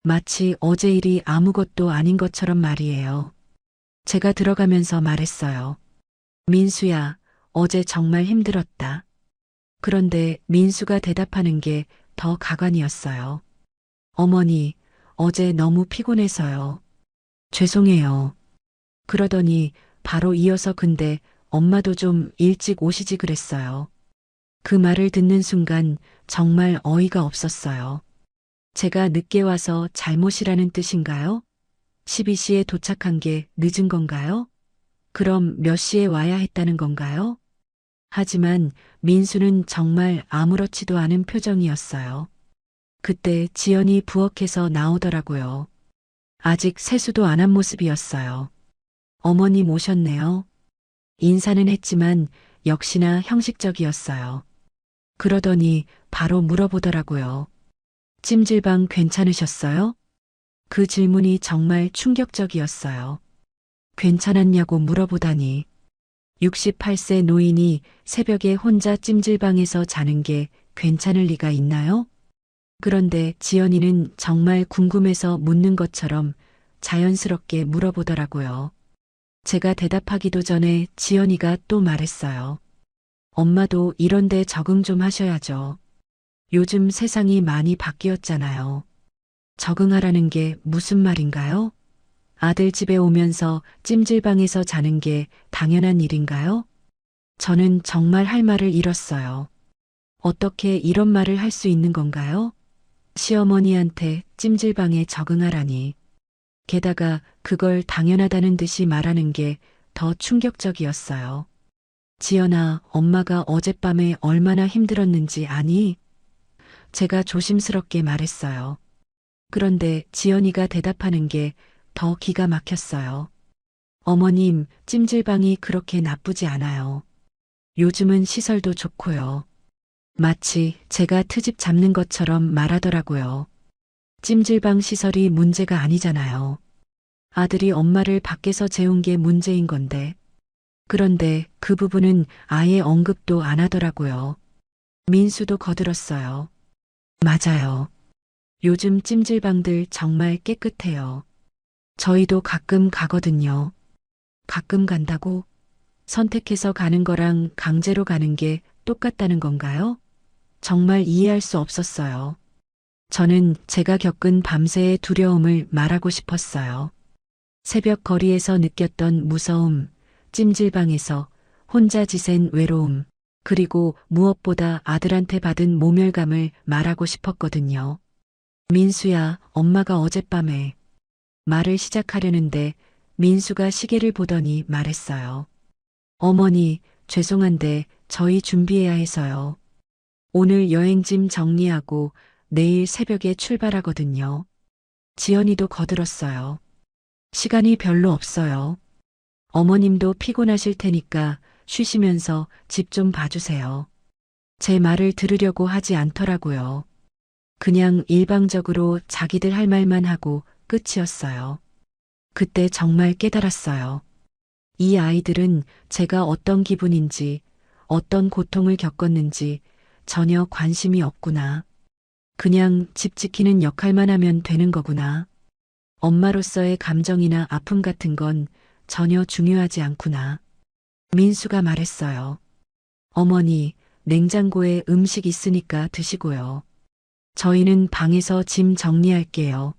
마치 어제 일이 아무것도 아닌 것처럼 말이에요. 제가 들어가면서 말했어요. 민수야, 어제 정말 힘들었다. 그런데 민수가 대답하는 게 더 가관이었어요. 어머니, 어제 너무 피곤해서요. 죄송해요. 그러더니 바로 이어서 근데 엄마도 좀 일찍 오시지 그랬어요. 그 말을 듣는 순간 정말 어이가 없었어요. 제가 늦게 와서 잘못이라는 뜻인가요? 12시에 도착한 게 늦은 건가요? 그럼 몇 시에 와야 했다는 건가요? 하지만 민수는 정말 아무렇지도 않은 표정이었어요. 그때 지연이 부엌에서 나오더라고요. 아직 세수도 안 한 모습이었어요. 어머님 오셨네요. 인사는 했지만 역시나 형식적이었어요. 그러더니 바로 물어보더라고요. 찜질방 괜찮으셨어요? 그 질문이 정말 충격적이었어요. 괜찮았냐고 물어보다니. 68세 노인이 새벽에 혼자 찜질방에서 자는 게 괜찮을 리가 있나요? 그런데 지연이는 정말 궁금해서 묻는 것처럼 자연스럽게 물어보더라고요. 제가 대답하기도 전에 지연이가 또 말했어요. 엄마도 이런데 적응 좀 하셔야죠. 요즘 세상이 많이 바뀌었잖아요. 적응하라는 게 무슨 말인가요? 아들 집에 오면서 찜질방에서 자는 게 당연한 일인가요? 저는 정말 할 말을 잃었어요. 어떻게 이런 말을 할 수 있는 건가요? 시어머니한테 찜질방에 적응하라니. 게다가 그걸 당연하다는 듯이 말하는 게 더 충격적이었어요. 지연아, 엄마가 어젯밤에 얼마나 힘들었는지 아니? 제가 조심스럽게 말했어요. 그런데 지연이가 대답하는 게 더 기가 막혔어요. 어머님, 찜질방이 그렇게 나쁘지 않아요. 요즘은 시설도 좋고요. 마치 제가 트집 잡는 것처럼 말하더라고요. 찜질방 시설이 문제가 아니잖아요. 아들이 엄마를 밖에서 재운 게 문제인 건데. 그런데 그 부분은 아예 언급도 안 하더라고요. 민수도 거들었어요. 맞아요. 요즘 찜질방들 정말 깨끗해요. 저희도 가끔 가거든요. 가끔 간다고? 선택해서 가는 거랑 강제로 가는 게 똑같다는 건가요? 정말 이해할 수 없었어요. 저는 제가 겪은 밤새의 두려움을 말하고 싶었어요. 새벽 거리에서 느꼈던 무서움, 찜질방에서 혼자 지샌 외로움, 그리고 무엇보다 아들한테 받은 모멸감을 말하고 싶었거든요. 민수야, 엄마가 어젯밤에 말을 시작하려는데 민수가 시계를 보더니 말했어요. 어머니, 죄송한데 저희 준비해야 해서요. 오늘 여행짐 정리하고 내일 새벽에 출발하거든요. 지연이도 거들었어요. 시간이 별로 없어요. 어머님도 피곤하실 테니까 쉬시면서 집 좀 봐주세요. 제 말을 들으려고 하지 않더라고요. 그냥 일방적으로 자기들 할 말만 하고 끝이었어요. 그때 정말 깨달았어요. 이 아이들은 제가 어떤 기분인지, 어떤 고통을 겪었는지 전혀 관심이 없구나. 그냥 집 지키는 역할만 하면 되는 거구나. 엄마로서의 감정이나 아픔 같은 건 전혀 중요하지 않구나. 민수가 말했어요. 어머니, 냉장고에 음식 있으니까 드시고요. 저희는 방에서 짐 정리할게요.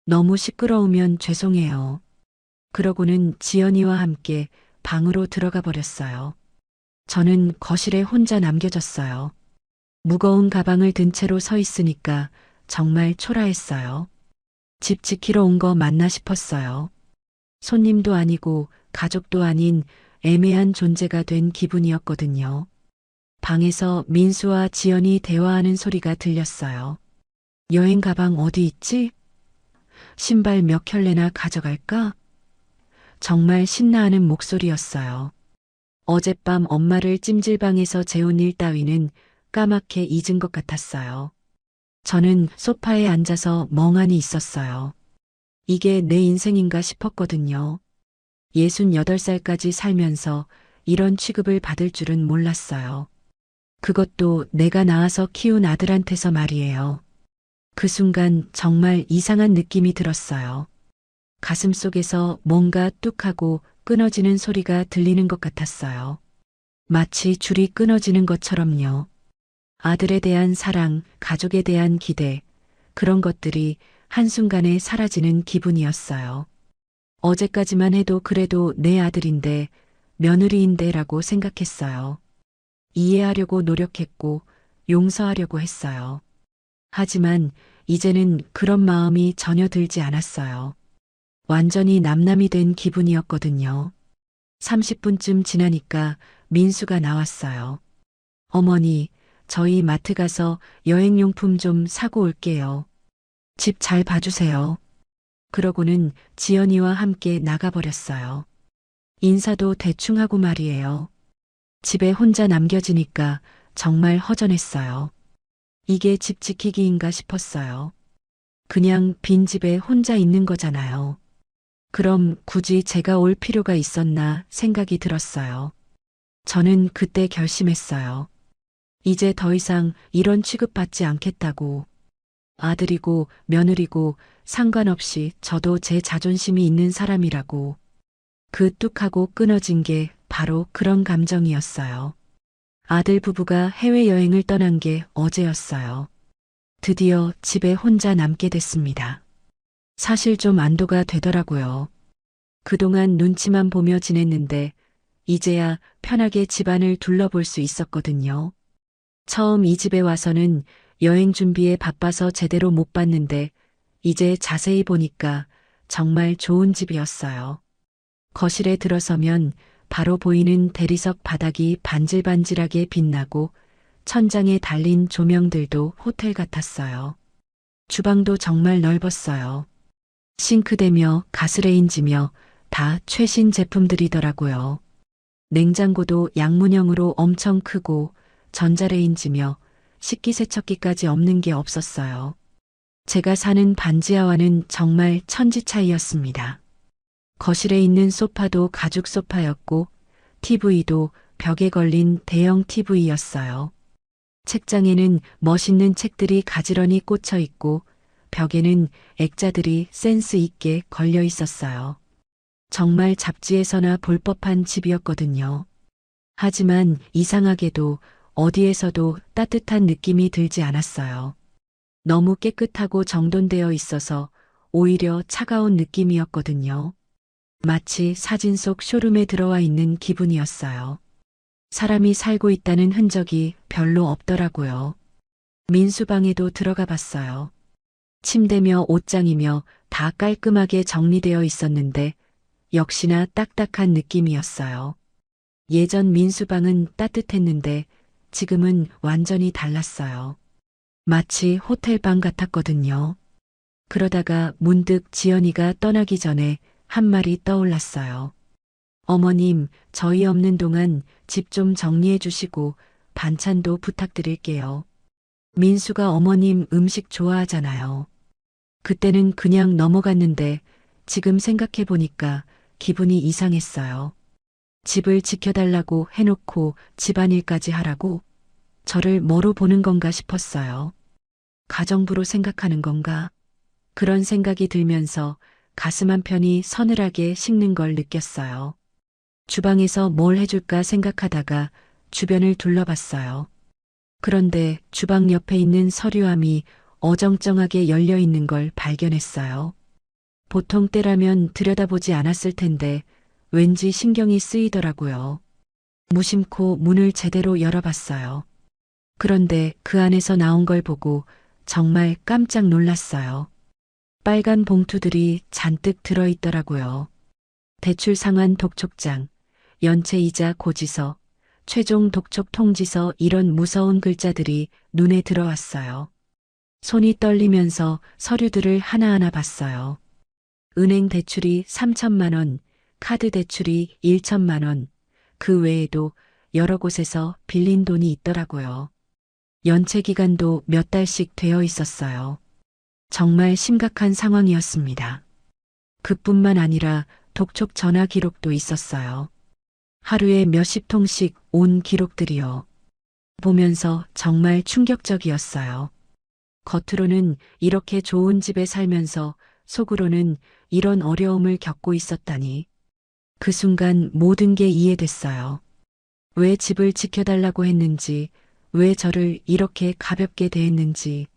너무 시끄러우면 죄송해요. 그러고는 지연이와 함께 방으로 들어가 버렸어요. 저는 거실에 혼자 남겨졌어요. 무거운 가방을 든 채로 서 있으니까 정말 초라했어요. 집 지키러 온 거 맞나 싶었어요. 손님도 아니고 가족도 아닌 애매한 존재가 된 기분이었거든요. 방에서 민수와 지연이 대화하는 소리가 들렸어요. 여행 가방 어디 있지? 신발 몇 켤레나 가져갈까? 정말 신나하는 목소리였어요. 어젯밤 엄마를 찜질방에서 재운 일 따위는 까맣게 잊은 것 같았어요. 저는 소파에 앉아서 멍하니 있었어요. 이게 내 인생인가 싶었거든요. 68살까지 살면서 이런 취급을 받을 줄은 몰랐어요. 그것도 내가 낳아서 키운 아들한테서 말이에요. 그 순간 정말 이상한 느낌이 들었어요. 가슴 속에서 뭔가 뚝하고 끊어지는 소리가 들리는 것 같았어요. 마치 줄이 끊어지는 것처럼요. 아들에 대한 사랑, 가족에 대한 기대, 그런 것들이 한순간에 사라지는 기분이었어요. 어제까지만 해도 그래도 내 아들인데, 며느리인데라고 생각했어요. 이해하려고 노력했고, 용서하려고 했어요. 하지만 이제는 그런 마음이 전혀 들지 않았어요. 완전히 남남이 된 기분이었거든요. 30분쯤 지나니까 민수가 나왔어요. 어머니, 저희 마트 가서 여행용품 좀 사고 올게요. 집 잘 봐주세요. 그러고는 지연이와 함께 나가버렸어요. 인사도 대충 하고 말이에요. 집에 혼자 남겨지니까 정말 허전했어요. 이게 집 지키기인가 싶었어요. 그냥 빈 집에 혼자 있는 거잖아요. 그럼 굳이 제가 올 필요가 있었나 생각이 들었어요. 저는 그때 결심했어요. 이제 더 이상 이런 취급받지 않겠다고. 아들이고 며느리고 상관없이 저도 제 자존심이 있는 사람이라고. 그 뚝하고 끊어진 게 바로 그런 감정이었어요. 아들 부부가 해외여행을 떠난 게 어제였어요. 드디어 집에 혼자 남게 됐습니다. 사실 좀 안도가 되더라고요. 그동안 눈치만 보며 지냈는데 이제야 편하게 집안을 둘러볼 수 있었거든요. 처음 이 집에 와서는 여행 준비에 바빠서 제대로 못 봤는데 이제 자세히 보니까 정말 좋은 집이었어요. 거실에 들어서면 바로 보이는 대리석 바닥이 반질반질하게 빛나고 천장에 달린 조명들도 호텔 같았어요. 주방도 정말 넓었어요. 싱크대며 가스레인지며 다 최신 제품들이더라고요. 냉장고도 양문형으로 엄청 크고 전자레인지며 식기세척기까지 없는 게 없었어요. 제가 사는 반지하와는 정말 천지 차이였습니다. 거실에 있는 소파도 가죽 소파였고 TV도 벽에 걸린 대형 TV였어요. 책장에는 멋있는 책들이 가지런히 꽂혀 있고 벽에는 액자들이 센스 있게 걸려 있었어요. 정말 잡지에서나 볼 법한 집이었거든요. 하지만 이상하게도 어디에서도 따뜻한 느낌이 들지 않았어요. 너무 깨끗하고 정돈되어 있어서 오히려 차가운 느낌이었거든요. 마치 사진 속 쇼룸에 들어와 있는 기분이었어요. 사람이 살고 있다는 흔적이 별로 없더라고요. 민수방에도 들어가 봤어요. 침대며 옷장이며 다 깔끔하게 정리되어 있었는데 역시나 딱딱한 느낌이었어요. 예전 민수방은 따뜻했는데 지금은 완전히 달랐어요. 마치 호텔방 같았거든요. 그러다가 문득 지연이가 떠나기 전에 한 말이 떠올랐어요. 어머님, 저희 없는 동안 집 좀 정리해 주시고 반찬도 부탁드릴게요. 민수가 어머님 음식 좋아하잖아요. 그때는 그냥 넘어갔는데 지금 생각해 보니까 기분이 이상했어요. 집을 지켜달라고 해놓고 집안일까지 하라고? 저를 뭐로 보는 건가 싶었어요. 가정부로 생각하는 건가? 그런 생각이 들면서 가슴 한편이 서늘하게 식는 걸 느꼈어요. 주방에서 뭘 해줄까 생각하다가 주변을 둘러봤어요. 그런데 주방 옆에 있는 서류함이 어정쩡하게 열려 있는 걸 발견했어요. 보통 때라면 들여다보지 않았을 텐데 왠지 신경이 쓰이더라고요. 무심코 문을 제대로 열어봤어요. 그런데 그 안에서 나온 걸 보고 정말 깜짝 놀랐어요. 빨간 봉투들이 잔뜩 들어있더라고요. 대출 상환 독촉장, 연체이자 고지서, 최종 독촉 통지서 이런 무서운 글자들이 눈에 들어왔어요. 손이 떨리면서 서류들을 하나하나 봤어요. 은행 대출이 3천만 원, 카드 대출이 1천만 원, 그 외에도 여러 곳에서 빌린 돈이 있더라고요. 연체 기간도 몇 달씩 되어 있었어요. 정말 심각한 상황이었습니다. 그뿐만 아니라 독촉 전화 기록도 있었어요. 하루에 몇십 통씩 온 기록들이요. 보면서 정말 충격적이었어요. 겉으로는 이렇게 좋은 집에 살면서 속으로는 이런 어려움을 겪고 있었다니. 그 순간 모든 게 이해됐어요. 왜 집을 지켜달라고 했는지, 왜 저를 이렇게 가볍게 대했는지.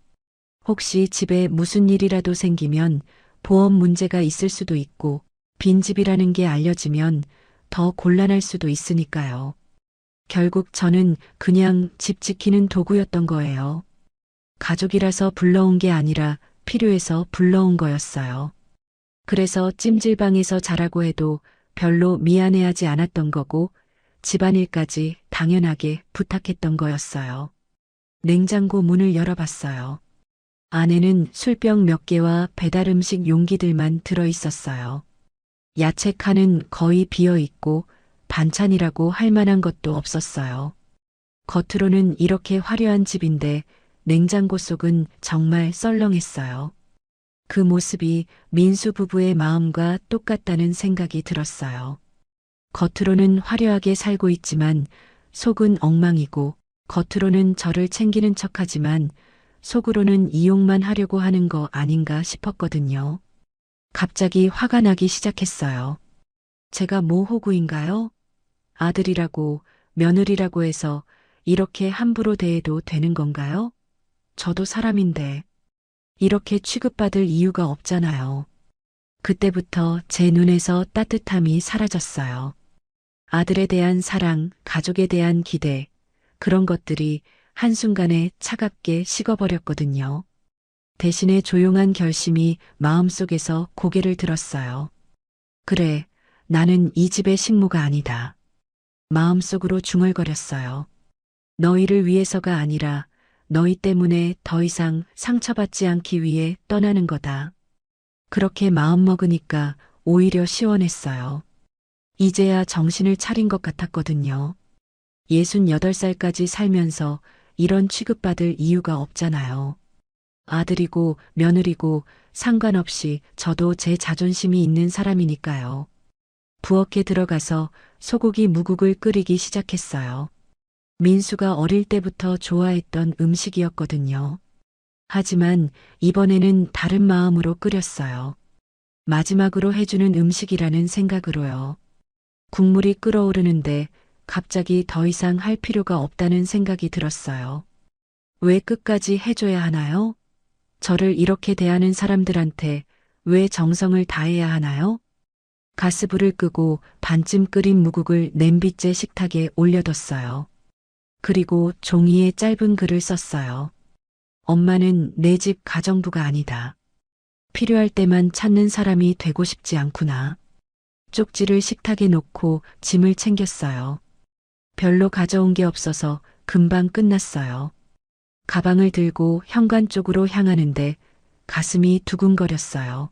혹시 집에 무슨 일이라도 생기면 보험 문제가 있을 수도 있고 빈집이라는 게 알려지면 더 곤란할 수도 있으니까요. 결국 저는 그냥 집 지키는 도구였던 거예요. 가족이라서 불러온 게 아니라 필요해서 불러온 거였어요. 그래서 찜질방에서 자라고 해도 별로 미안해하지 않았던 거고 집안일까지 당연하게 부탁했던 거였어요. 냉장고 문을 열어봤어요. 안에는 술병 몇 개와 배달 음식 용기들만 들어 있었어요. 야채 칸은 거의 비어 있고 반찬이라고 할 만한 것도 없었어요. 겉으로는 이렇게 화려한 집인데 냉장고 속은 정말 썰렁했어요. 그 모습이 민수 부부의 마음과 똑같다는 생각이 들었어요. 겉으로는 화려하게 살고 있지만 속은 엉망이고, 겉으로는 저를 챙기는 척하지만 속으로는 이용만 하려고 하는 거 아닌가 싶었거든요. 갑자기 화가 나기 시작했어요. 제가 뭐 호구인가요? 아들이라고, 며느리라고 해서 이렇게 함부로 대해도 되는 건가요? 저도 사람인데 이렇게 취급받을 이유가 없잖아요. 그때부터 제 눈에서 따뜻함이 사라졌어요. 아들에 대한 사랑, 가족에 대한 기대, 그런 것들이 한순간에 차갑게 식어버렸거든요. 대신에 조용한 결심이 마음속에서 고개를 들었어요. 그래, 나는 이 집의 식모가 아니다. 마음속으로 중얼거렸어요. 너희를 위해서가 아니라 너희 때문에 더 이상 상처받지 않기 위해 떠나는 거다. 그렇게 마음먹으니까 오히려 시원했어요. 이제야 정신을 차린 것 같았거든요. 68살까지 살면서 이런 취급받을 이유가 없잖아요. 아들이고 며느리고 상관없이 저도 제 자존심이 있는 사람이니까요. 부엌에 들어가서 소고기 무국을 끓이기 시작했어요. 민수가 어릴 때부터 좋아했던 음식이었거든요. 하지만 이번에는 다른 마음으로 끓였어요. 마지막으로 해주는 음식이라는 생각으로요. 국물이 끓어오르는데 갑자기 더 이상 할 필요가 없다는 생각이 들었어요. 왜 끝까지 해줘야 하나요? 저를 이렇게 대하는 사람들한테 왜 정성을 다해야 하나요? 가스불을 끄고 반쯤 끓인 무국을 냄비째 식탁에 올려뒀어요. 그리고 종이에 짧은 글을 썼어요. 엄마는 내 집 가정부가 아니다. 필요할 때만 찾는 사람이 되고 싶지 않구나. 쪽지를 식탁에 놓고 짐을 챙겼어요. 별로 가져온 게 없어서 금방 끝났어요. 가방을 들고 현관 쪽으로 향하는데 가슴이 두근거렸어요.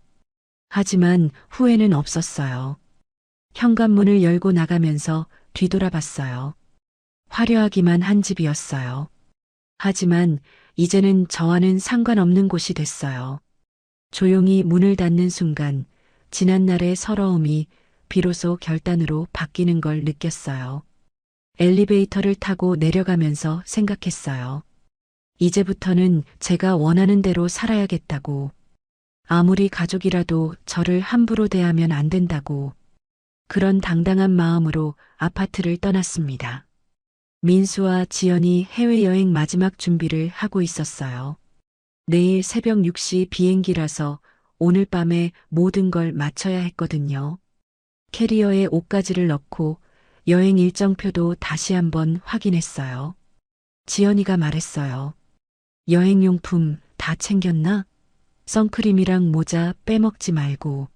하지만 후회는 없었어요. 현관문을 열고 나가면서 뒤돌아봤어요. 화려하기만 한 집이었어요. 하지만 이제는 저와는 상관없는 곳이 됐어요. 조용히 문을 닫는 순간 지난날의 서러움이 비로소 결단으로 바뀌는 걸 느꼈어요. 엘리베이터를 타고 내려가면서 생각했어요. 이제부터는 제가 원하는 대로 살아야겠다고. 아무리 가족이라도 저를 함부로 대하면 안 된다고. 그런 당당한 마음으로 아파트를 떠났습니다. 민수와 지연이 해외여행 마지막 준비를 하고 있었어요. 내일 새벽 6시 비행기라서 오늘 밤에 모든 걸 마쳐야 했거든요. 캐리어에 옷가지를 넣고 여행 일정표도 다시 한번 확인했어요. 지연이가 말했어요. 여행용품 다 챙겼나? 선크림이랑 모자 빼먹지 말고.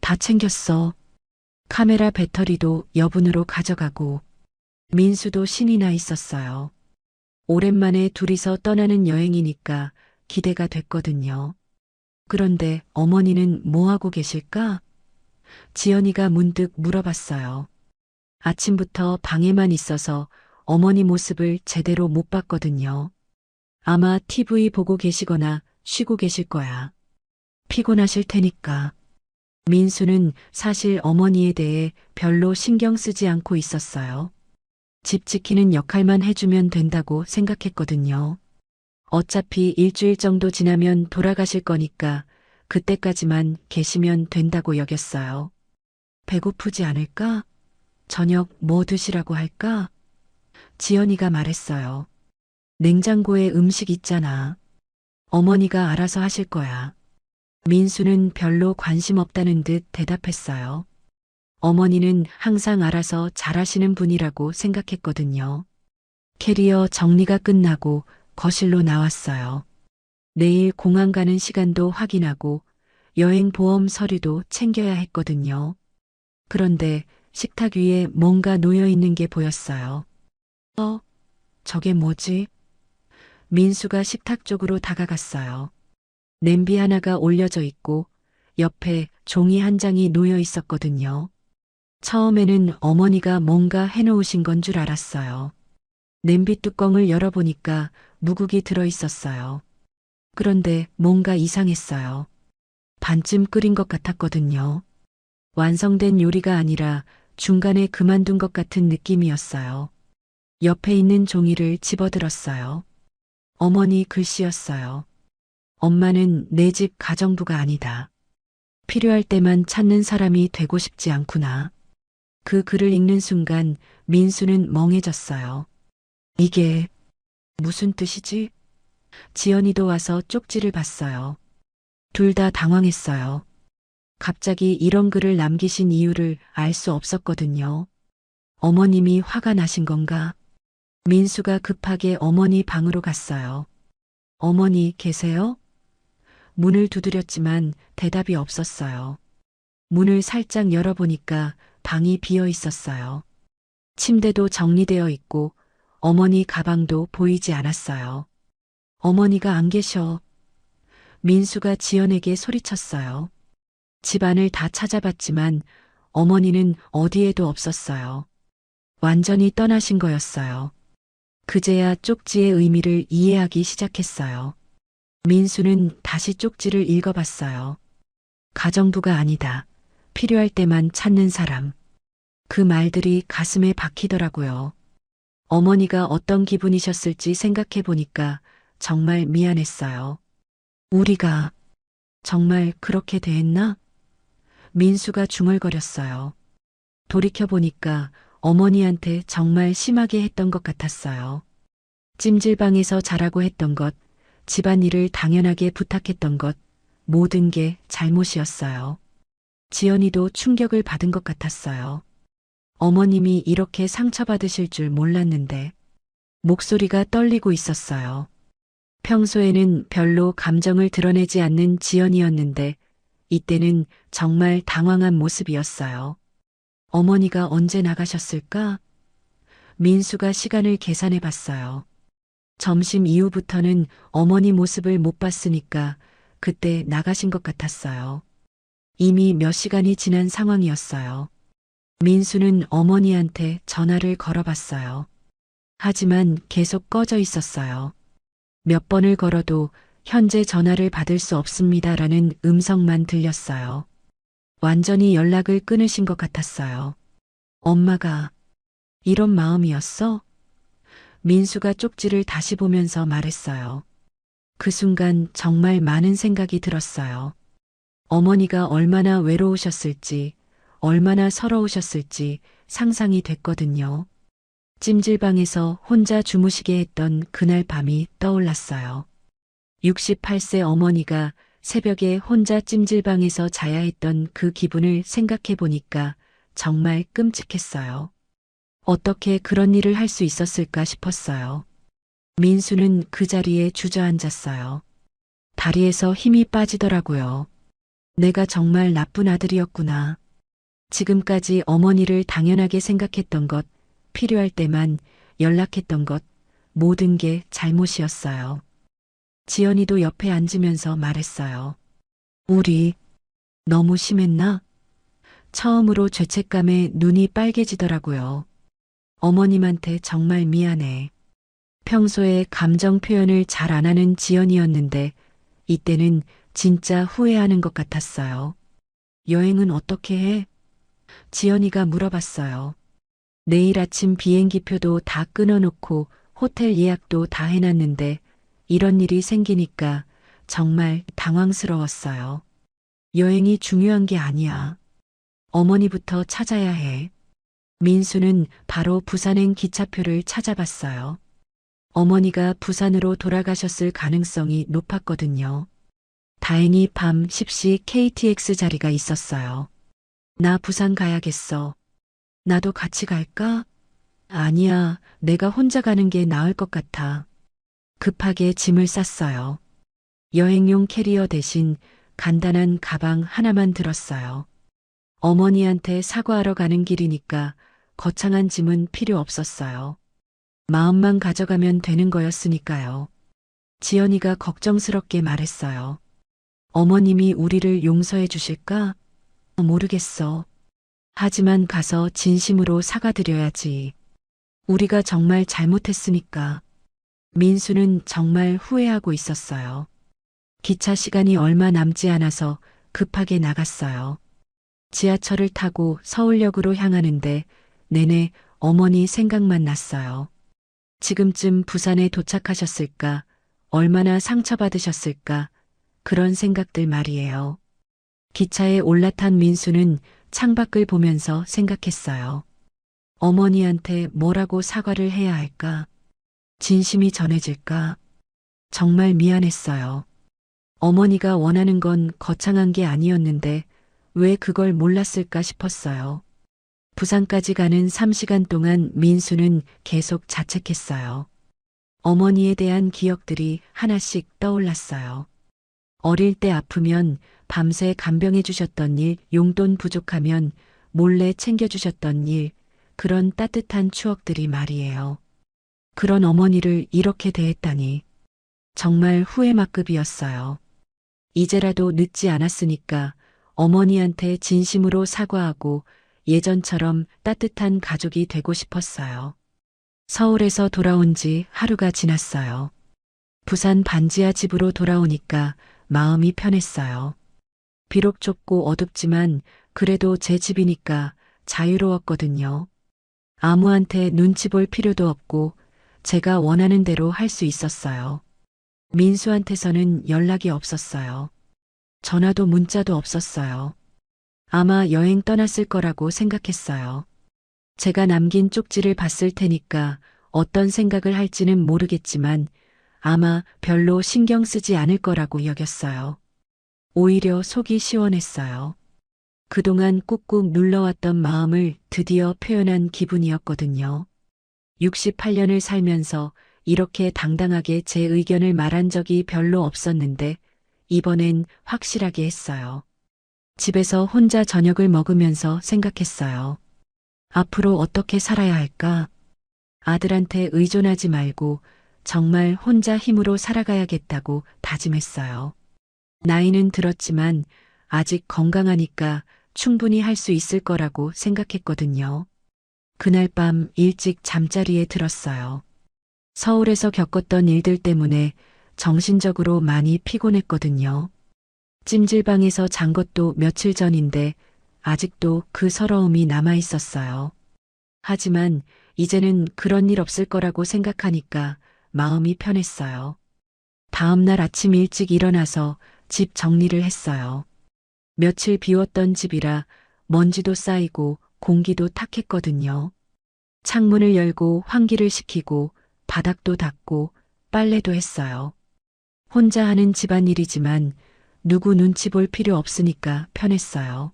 다 챙겼어. 카메라 배터리도 여분으로 가져가고. 민수도 신이 나 있었어요. 오랜만에 둘이서 떠나는 여행이니까 기대가 됐거든요. 그런데 어머니는 뭐 하고 계실까? 지연이가 문득 물어봤어요. 아침부터 방에만 있어서 어머니 모습을 제대로 못 봤거든요. 아마 TV 보고 계시거나 쉬고 계실 거야. 피곤하실 테니까. 민수는 사실 어머니에 대해 별로 신경 쓰지 않고 있었어요. 집 지키는 역할만 해주면 된다고 생각했거든요. 어차피 일주일 정도 지나면 돌아가실 거니까 그때까지만 계시면 된다고 여겼어요. 배고프지 않을까? 저녁 뭐 드시라고 할까? 지연이가 말했어요. 냉장고에 음식 있잖아. 어머니가 알아서 하실 거야. 민수는 별로 관심 없다는 듯 대답했어요. 어머니는 항상 알아서 잘하시는 분이라고 생각했거든요. 캐리어 정리가 끝나고 거실로 나왔어요. 내일 공항 가는 시간도 확인하고 여행 보험 서류도 챙겨야 했거든요. 그런데 식탁 위에 뭔가 놓여 있는 게 보였어요. 저게 뭐지? 민수가 식탁 쪽으로 다가갔어요. 냄비 하나가 올려져 있고 옆에 종이 한 장이 놓여 있었거든요. 처음에는 어머니가 뭔가 해놓으신 건 줄 알았어요. 냄비 뚜껑을 열어보니까 무국이 들어 있었어요. 그런데 뭔가 이상했어요. 반쯤 끓인 것 같았거든요. 완성된 요리가 아니라 중간에 그만둔 것 같은 느낌이었어요. 옆에 있는 종이를 집어들었어요. 어머니 글씨였어요. 엄마는 내 집 가정부가 아니다. 필요할 때만 찾는 사람이 되고 싶지 않구나. 그 글을 읽는 순간 민수는 멍해졌어요. 이게 무슨 뜻이지? 지연이도 와서 쪽지를 봤어요. 둘 다 당황했어요. 갑자기 이런 글을 남기신 이유를 알 수 없었거든요. 어머님이 화가 나신 건가? 민수가 급하게 어머니 방으로 갔어요. 어머니 계세요? 문을 두드렸지만 대답이 없었어요. 문을 살짝 열어보니까 방이 비어 있었어요. 침대도 정리되어 있고 어머니 가방도 보이지 않았어요. 어머니가 안 계셔. 민수가 지연에게 소리쳤어요. 집안을 다 찾아봤지만 어머니는 어디에도 없었어요. 완전히 떠나신 거였어요. 그제야 쪽지의 의미를 이해하기 시작했어요. 민수는 다시 쪽지를 읽어봤어요. 가정부가 아니다. 필요할 때만 찾는 사람. 그 말들이 가슴에 박히더라고요. 어머니가 어떤 기분이셨을지 생각해 보니까 정말 미안했어요. 우리가 정말 그렇게 대했나? 민수가 중얼거렸어요. 돌이켜보니까 어머니한테 정말 심하게 했던 것 같았어요. 찜질방에서 자라고 했던 것, 집안일을 당연하게 부탁했던 것, 모든 게 잘못이었어요. 지연이도 충격을 받은 것 같았어요. 어머님이 이렇게 상처받으실 줄 몰랐는데, 목소리가 떨리고 있었어요. 평소에는 별로 감정을 드러내지 않는 지연이었는데, 이때는 정말 당황한 모습이었어요. 어머니가 언제 나가셨을까? 민수가 시간을 계산해 봤어요. 점심 이후부터는 어머니 모습을 못 봤으니까 그때 나가신 것 같았어요. 이미 몇 시간이 지난 상황이었어요. 민수는 어머니한테 전화를 걸어봤어요. 하지만 계속 꺼져 있었어요. 몇 번을 걸어도 현재 전화를 받을 수 없습니다라는 음성만 들렸어요. 완전히 연락을 끊으신 것 같았어요. 엄마가 이런 마음이었어? 민수가 쪽지를 다시 보면서 말했어요. 그 순간 정말 많은 생각이 들었어요. 어머니가 얼마나 외로우셨을지, 얼마나 서러우셨을지 상상이 됐거든요. 찜질방에서 혼자 주무시게 했던 그날 밤이 떠올랐어요. 68세 어머니가 새벽에 혼자 찜질방에서 자야 했던 그 기분을 생각해 보니까 정말 끔찍했어요. 어떻게 그런 일을 할 수 있었을까 싶었어요. 민수는 그 자리에 주저앉았어요. 다리에서 힘이 빠지더라고요. 내가 정말 나쁜 아들이었구나. 지금까지 어머니를 당연하게 생각했던 것, 필요할 때만 연락했던 것, 모든 게 잘못이었어요. 지연이도 옆에 앉으면서 말했어요. 우리 너무 심했나? 처음으로 죄책감에 눈이 빨개지더라고요. 어머님한테 정말 미안해. 평소에 감정 표현을 잘 안 하는 지연이었는데 이때는 진짜 후회하는 것 같았어요. 여행은 어떻게 해? 지연이가 물어봤어요. 내일 아침 비행기표도 다 끊어놓고 호텔 예약도 다 해놨는데 이런 일이 생기니까 정말 당황스러웠어요. 여행이 중요한 게 아니야. 어머니부터 찾아야 해. 민수는 바로 부산행 기차표를 찾아봤어요. 어머니가 부산으로 돌아가셨을 가능성이 높았거든요. 다행히 밤 10시 KTX 자리가 있었어요. 나 부산 가야겠어. 나도 같이 갈까? 아니야, 내가 혼자 가는 게 나을 것 같아. 급하게 짐을 쌌어요. 여행용 캐리어 대신 간단한 가방 하나만 들었어요. 어머니한테 사과하러 가는 길이니까 거창한 짐은 필요 없었어요. 마음만 가져가면 되는 거였으니까요. 지연이가 걱정스럽게 말했어요. 어머님이 우리를 용서해 주실까? 모르겠어. 하지만 가서 진심으로 사과드려야지. 우리가 정말 잘못했으니까. 민수는 정말 후회하고 있었어요. 기차 시간이 얼마 남지 않아서 급하게 나갔어요. 지하철을 타고 서울역으로 향하는데 내내 어머니 생각만 났어요. 지금쯤 부산에 도착하셨을까? 얼마나 상처받으셨을까? 그런 생각들 말이에요. 기차에 올라탄 민수는 창밖을 보면서 생각했어요. 어머니한테 뭐라고 사과를 해야 할까? 진심이 전해질까? 정말 미안했어요. 어머니가 원하는 건 거창한 게 아니었는데 왜 그걸 몰랐을까 싶었어요. 부산까지 가는 3시간 동안 민수는 계속 자책했어요. 어머니에 대한 기억들이 하나씩 떠올랐어요. 어릴 때 아프면 밤새 간병해 주셨던 일, 용돈 부족하면 몰래 챙겨주셨던 일, 그런 따뜻한 추억들이 말이에요. 그런 어머니를 이렇게 대했다니. 정말 후회만급이었어요. 이제라도 늦지 않았으니까 어머니한테 진심으로 사과하고 예전처럼 따뜻한 가족이 되고 싶었어요. 서울에서 돌아온 지 하루가 지났어요. 부산 반지하 집으로 돌아오니까 마음이 편했어요. 비록 좁고 어둡지만 그래도 제 집이니까 자유로웠거든요. 아무한테 눈치 볼 필요도 없고 제가 원하는 대로 할 수 있었어요. 민수한테서는 연락이 없었어요. 전화도 문자도 없었어요. 아마 여행 떠났을 거라고 생각했어요. 제가 남긴 쪽지를 봤을 테니까 어떤 생각을 할지는 모르겠지만 아마 별로 신경 쓰지 않을 거라고 여겼어요. 오히려 속이 시원했어요. 그동안 꾹꾹 눌러왔던 마음을 드디어 표현한 기분이었거든요. 68년을 살면서 이렇게 당당하게 제 의견을 말한 적이 별로 없었는데 이번엔 확실하게 했어요. 집에서 혼자 저녁을 먹으면서 생각했어요. 앞으로 어떻게 살아야 할까? 아들한테 의존하지 말고 정말 혼자 힘으로 살아가야겠다고 다짐했어요. 나이는 들었지만 아직 건강하니까 충분히 할 수 있을 거라고 생각했거든요. 그날 밤 일찍 잠자리에 들었어요. 서울에서 겪었던 일들 때문에 정신적으로 많이 피곤했거든요. 찜질방에서 잔 것도 며칠 전인데 아직도 그 서러움이 남아 있었어요. 하지만 이제는 그런 일 없을 거라고 생각하니까 마음이 편했어요. 다음 날 아침 일찍 일어나서 집 정리를 했어요. 며칠 비웠던 집이라 먼지도 쌓이고 공기도 탁했거든요. 창문을 열고 환기를 시키고 바닥도 닦고 빨래도 했어요. 혼자 하는 집안일이지만 누구 눈치 볼 필요 없으니까 편했어요.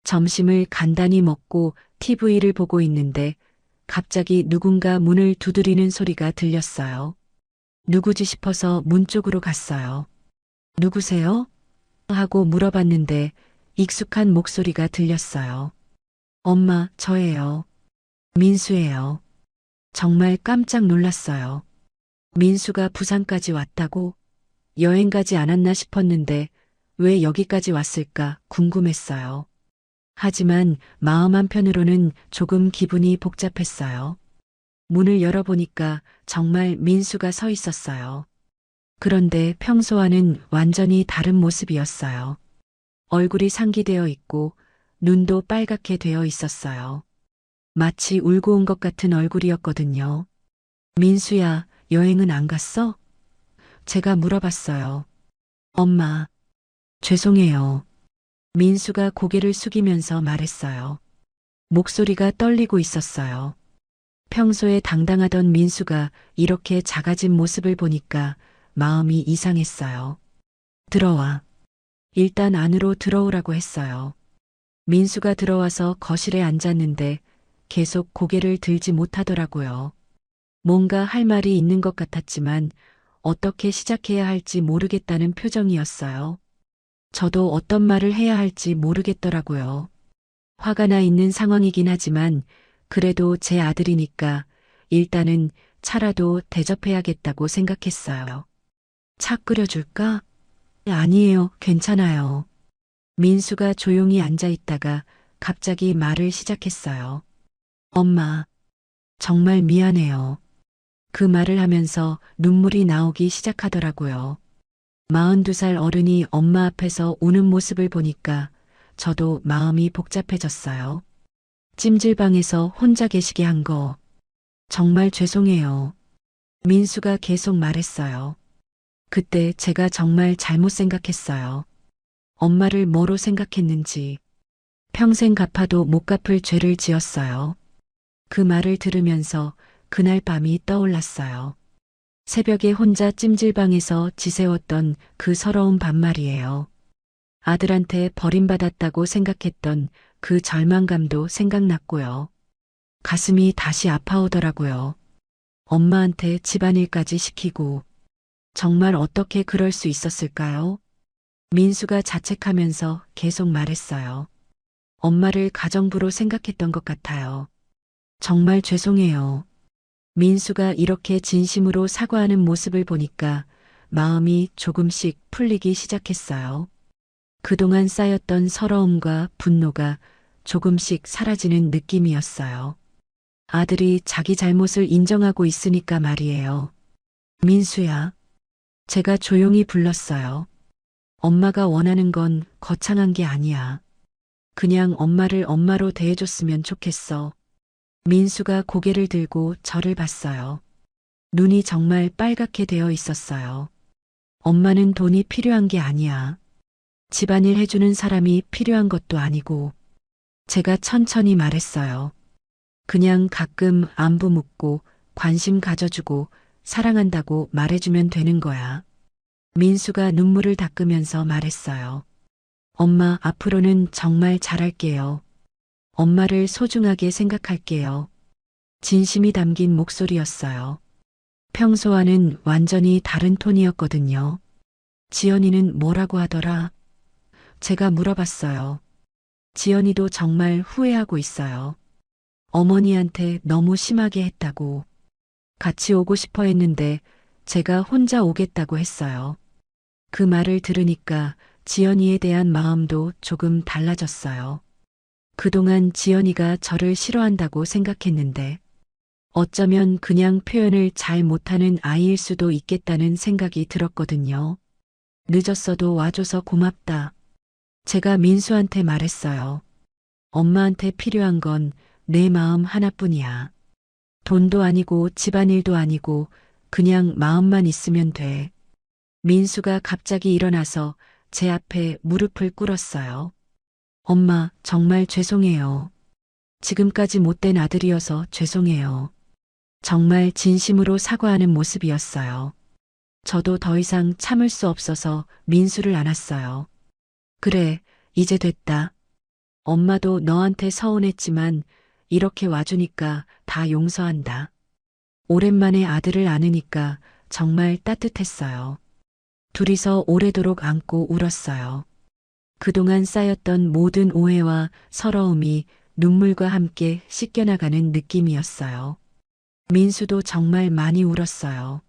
점심을 간단히 먹고 TV를 보고 있는데 갑자기 누군가 문을 두드리는 소리가 들렸어요. 누구지 싶어서 문 쪽으로 갔어요. 누구세요? 하고 물어봤는데 익숙한 목소리가 들렸어요. 엄마, 저예요. 민수예요. 정말 깜짝 놀랐어요. 민수가 부산까지 왔다고? 여행 가지 않았나 싶었는데 왜 여기까지 왔을까 궁금했어요. 하지만 마음 한편으로는 조금 기분이 복잡했어요. 문을 열어보니까 정말 민수가 서 있었어요. 그런데 평소와는 완전히 다른 모습이었어요. 얼굴이 상기되어 있고 눈도 빨갛게 되어 있었어요. 마치 울고 온 것 같은 얼굴이었거든요. 민수야, 여행은 안 갔어? 제가 물어봤어요. 엄마, 죄송해요. 민수가 고개를 숙이면서 말했어요. 목소리가 떨리고 있었어요. 평소에 당당하던 민수가 이렇게 작아진 모습을 보니까 마음이 이상했어요. 들어와. 일단 안으로 들어오라고 했어요. 민수가 들어와서 거실에 앉았는데 계속 고개를 들지 못하더라고요. 뭔가 할 말이 있는 것 같았지만 어떻게 시작해야 할지 모르겠다는 표정이었어요. 저도 어떤 말을 해야 할지 모르겠더라고요. 화가 나 있는 상황이긴 하지만 그래도 제 아들이니까 일단은 차라도 대접해야겠다고 생각했어요. 차 끓여줄까? 아니에요. 괜찮아요. 민수가 조용히 앉아 있다가 갑자기 말을 시작했어요. 엄마, 정말 미안해요. 그 말을 하면서 눈물이 나오기 시작하더라고요. 42살 어른이 엄마 앞에서 우는 모습을 보니까 저도 마음이 복잡해졌어요. 찜질방에서 혼자 계시게 한 거 정말 죄송해요. 민수가 계속 말했어요. 그때 제가 정말 잘못 생각했어요. 엄마를 뭐로 생각했는지 평생 갚아도 못 갚을 죄를 지었어요. 그 말을 들으면서 그날 밤이 떠올랐어요. 새벽에 혼자 찜질방에서 지새웠던 그 서러운 밤말이에요. 아들한테 버림받았다고 생각했던 그 절망감도 생각났고요. 가슴이 다시 아파오더라고요. 엄마한테 집안일까지 시키고 정말 어떻게 그럴 수 있었을까요? 민수가 자책하면서 계속 말했어요. 엄마를 가정부로 생각했던 것 같아요. 정말 죄송해요. 민수가 이렇게 진심으로 사과하는 모습을 보니까 마음이 조금씩 풀리기 시작했어요. 그동안 쌓였던 서러움과 분노가 조금씩 사라지는 느낌이었어요. 아들이 자기 잘못을 인정하고 있으니까 말이에요. 민수야. 제가 조용히 불렀어요. 엄마가 원하는 건 거창한 게 아니야. 그냥 엄마를 엄마로 대해줬으면 좋겠어. 민수가 고개를 들고 저를 봤어요. 눈이 정말 빨갛게 되어 있었어요. 엄마는 돈이 필요한 게 아니야. 집안일 해주는 사람이 필요한 것도 아니고. 제가 천천히 말했어요. 그냥 가끔 안부 묻고 관심 가져주고 사랑한다고 말해주면 되는 거야. 민수가 눈물을 닦으면서 말했어요. 엄마, 앞으로는 정말 잘할게요. 엄마를 소중하게 생각할게요. 진심이 담긴 목소리였어요. 평소와는 완전히 다른 톤이었거든요. 지연이는 뭐라고 하더라? 제가 물어봤어요. 지연이도 정말 후회하고 있어요. 어머니한테 너무 심하게 했다고. 같이 오고 싶어 했는데 제가 혼자 오겠다고 했어요. 그 말을 들으니까 지연이에 대한 마음도 조금 달라졌어요. 그동안 지연이가 저를 싫어한다고 생각했는데 어쩌면 그냥 표현을 잘 못하는 아이일 수도 있겠다는 생각이 들었거든요. 늦었어도 와줘서 고맙다. 제가 민수한테 말했어요. 엄마한테 필요한 건 내 마음 하나뿐이야. 돈도 아니고 집안일도 아니고 그냥 마음만 있으면 돼. 민수가 갑자기 일어나서 제 앞에 무릎을 꿇었어요. 엄마, 정말 죄송해요. 지금까지 못된 아들이어서 죄송해요. 정말 진심으로 사과하는 모습이었어요. 저도 더 이상 참을 수 없어서 민수를 안았어요. 그래, 이제 됐다. 엄마도 너한테 서운했지만 이렇게 와주니까 다 용서한다. 오랜만에 아들을 안으니까 정말 따뜻했어요. 둘이서 오래도록 안고 울었어요. 그동안 쌓였던 모든 오해와 서러움이 눈물과 함께 씻겨나가는 느낌이었어요. 민수도 정말 많이 울었어요.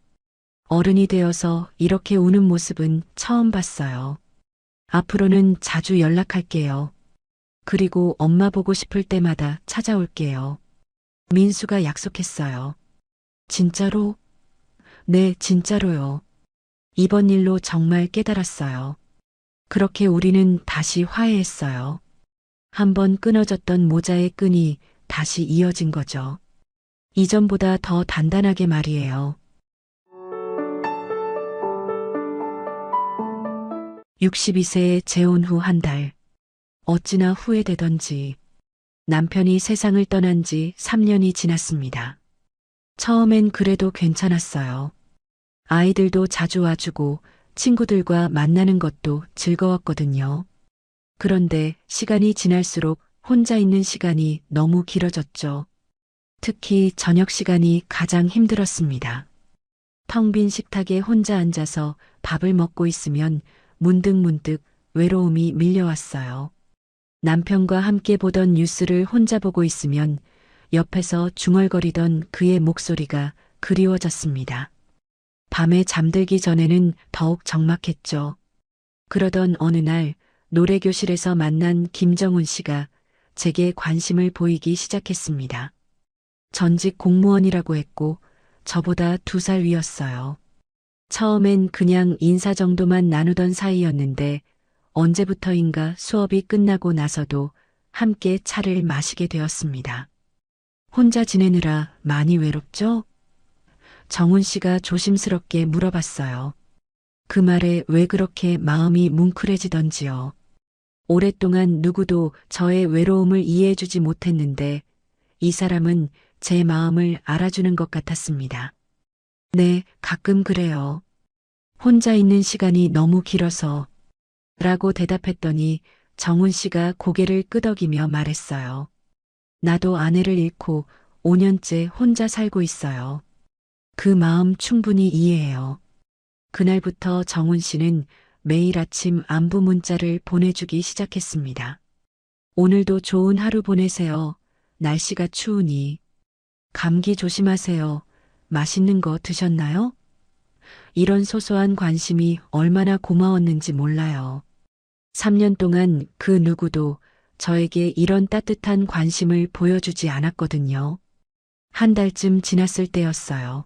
어른이 되어서 이렇게 우는 모습은 처음 봤어요. 앞으로는 자주 연락할게요. 그리고 엄마 보고 싶을 때마다 찾아올게요. 민수가 약속했어요. 진짜로? 네, 진짜로요. 이번 일로 정말 깨달았어요. 그렇게 우리는 다시 화해했어요. 한번 끊어졌던 모자의 끈이 다시 이어진 거죠. 이전보다 더 단단하게 말이에요. 62세에 재혼 후 한 달. 어찌나 후회되던지 남편이 세상을 떠난 지 3년이 지났습니다. 처음엔 그래도 괜찮았어요. 아이들도 자주 와주고 친구들과 만나는 것도 즐거웠거든요. 그런데 시간이 지날수록 혼자 있는 시간이 너무 길어졌죠. 특히 저녁 시간이 가장 힘들었습니다. 텅 빈 식탁에 혼자 앉아서 밥을 먹고 있으면 문득문득 외로움이 밀려왔어요. 남편과 함께 보던 뉴스를 혼자 보고 있으면 옆에서 중얼거리던 그의 목소리가 그리워졌습니다. 밤에 잠들기 전에는 더욱 적막했죠. 그러던 어느 날 노래교실에서 만난 김정훈 씨가 제게 관심을 보이기 시작했습니다. 전직 공무원이라고 했고 저보다 2살 위였어요. 처음엔 그냥 인사 정도만 나누던 사이였는데 언제부터인가 수업이 끝나고 나서도 함께 차를 마시게 되었습니다. 혼자 지내느라 많이 외롭죠? 정훈 씨가 조심스럽게 물어봤어요. 그 말에 왜 그렇게 마음이 뭉클해지던지요. 오랫동안 누구도 저의 외로움을 이해해주지 못했는데 이 사람은 제 마음을 알아주는 것 같았습니다. 네, 가끔 그래요. 혼자 있는 시간이 너무 길어서 라고 대답했더니 정훈 씨가 고개를 끄덕이며 말했어요. 나도 아내를 잃고 5년째 혼자 살고 있어요. 그 마음 충분히 이해해요. 그날부터 정훈 씨는 매일 아침 안부 문자를 보내주기 시작했습니다. 오늘도 좋은 하루 보내세요. 날씨가 추우니. 감기 조심하세요. 맛있는 거 드셨나요? 이런 소소한 관심이 얼마나 고마웠는지 몰라요. 3년 동안 그 누구도 저에게 이런 따뜻한 관심을 보여주지 않았거든요. 한 달쯤 지났을 때였어요.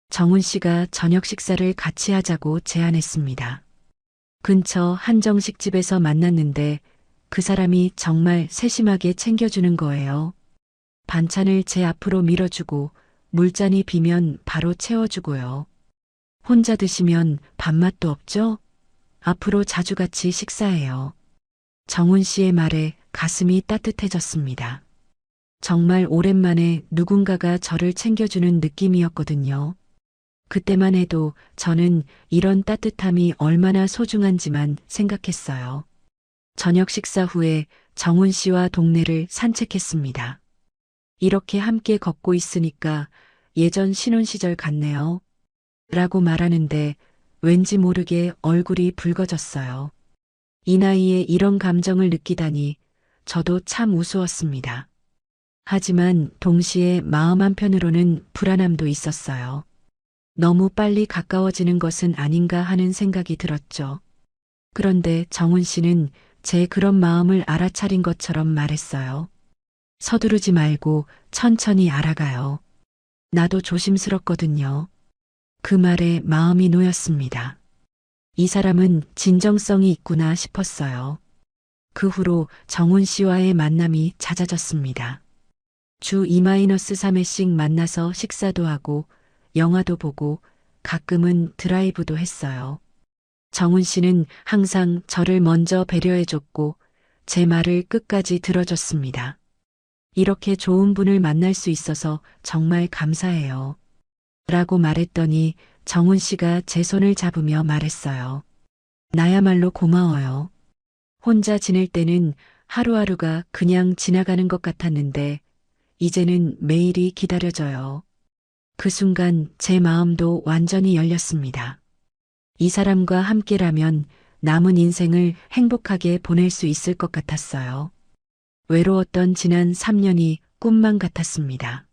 정훈 씨가 저녁 식사를 같이 하자고 제안했습니다. 근처 한정식집에서 만났는데 그 사람이 정말 세심하게 챙겨주는 거예요. 반찬을 제 앞으로 밀어주고 물잔이 비면 바로 채워주고요. 혼자 드시면 밥맛도 없죠? 앞으로 자주 같이 식사해요. 정훈 씨의 말에 가슴이 따뜻해졌습니다. 정말 오랜만에 누군가가 저를 챙겨주는 느낌이었거든요. 그때만 해도 저는 이런 따뜻함이 얼마나 소중한지만 생각했어요. 저녁 식사 후에 정훈 씨와 동네를 산책했습니다. 이렇게 함께 걷고 있으니까 예전 신혼시절 같네요. 라고 말하는데 왠지 모르게 얼굴이 붉어졌어요. 이 나이에 이런 감정을 느끼다니 저도 참 우스웠습니다. 하지만 동시에 마음 한편으로는 불안함도 있었어요. 너무 빨리 가까워지는 것은 아닌가 하는 생각이 들었죠. 그런데 정훈 씨는 제 그런 마음을 알아차린 것처럼 말했어요. 서두르지 말고 천천히 알아가요. 나도 조심스럽거든요. 그 말에 마음이 놓였습니다. 이 사람은 진정성이 있구나 싶었어요. 그 후로 정훈 씨와의 만남이 잦아졌습니다. 주 2-3회씩 만나서 식사도 하고 영화도 보고 가끔은 드라이브도 했어요. 정훈 씨는 항상 저를 먼저 배려해줬고 제 말을 끝까지 들어줬습니다. 이렇게 좋은 분을 만날 수 있어서 정말 감사해요. 라고 말했더니 정훈 씨가 제 손을 잡으며 말했어요. 나야말로 고마워요. 혼자 지낼 때는 하루하루가 그냥 지나가는 것 같았는데 이제는 매일이 기다려져요. 그 순간 제 마음도 완전히 열렸습니다. 이 사람과 함께라면 남은 인생을 행복하게 보낼 수 있을 것 같았어요. 외로웠던 지난 3년이 꿈만 같았습니다.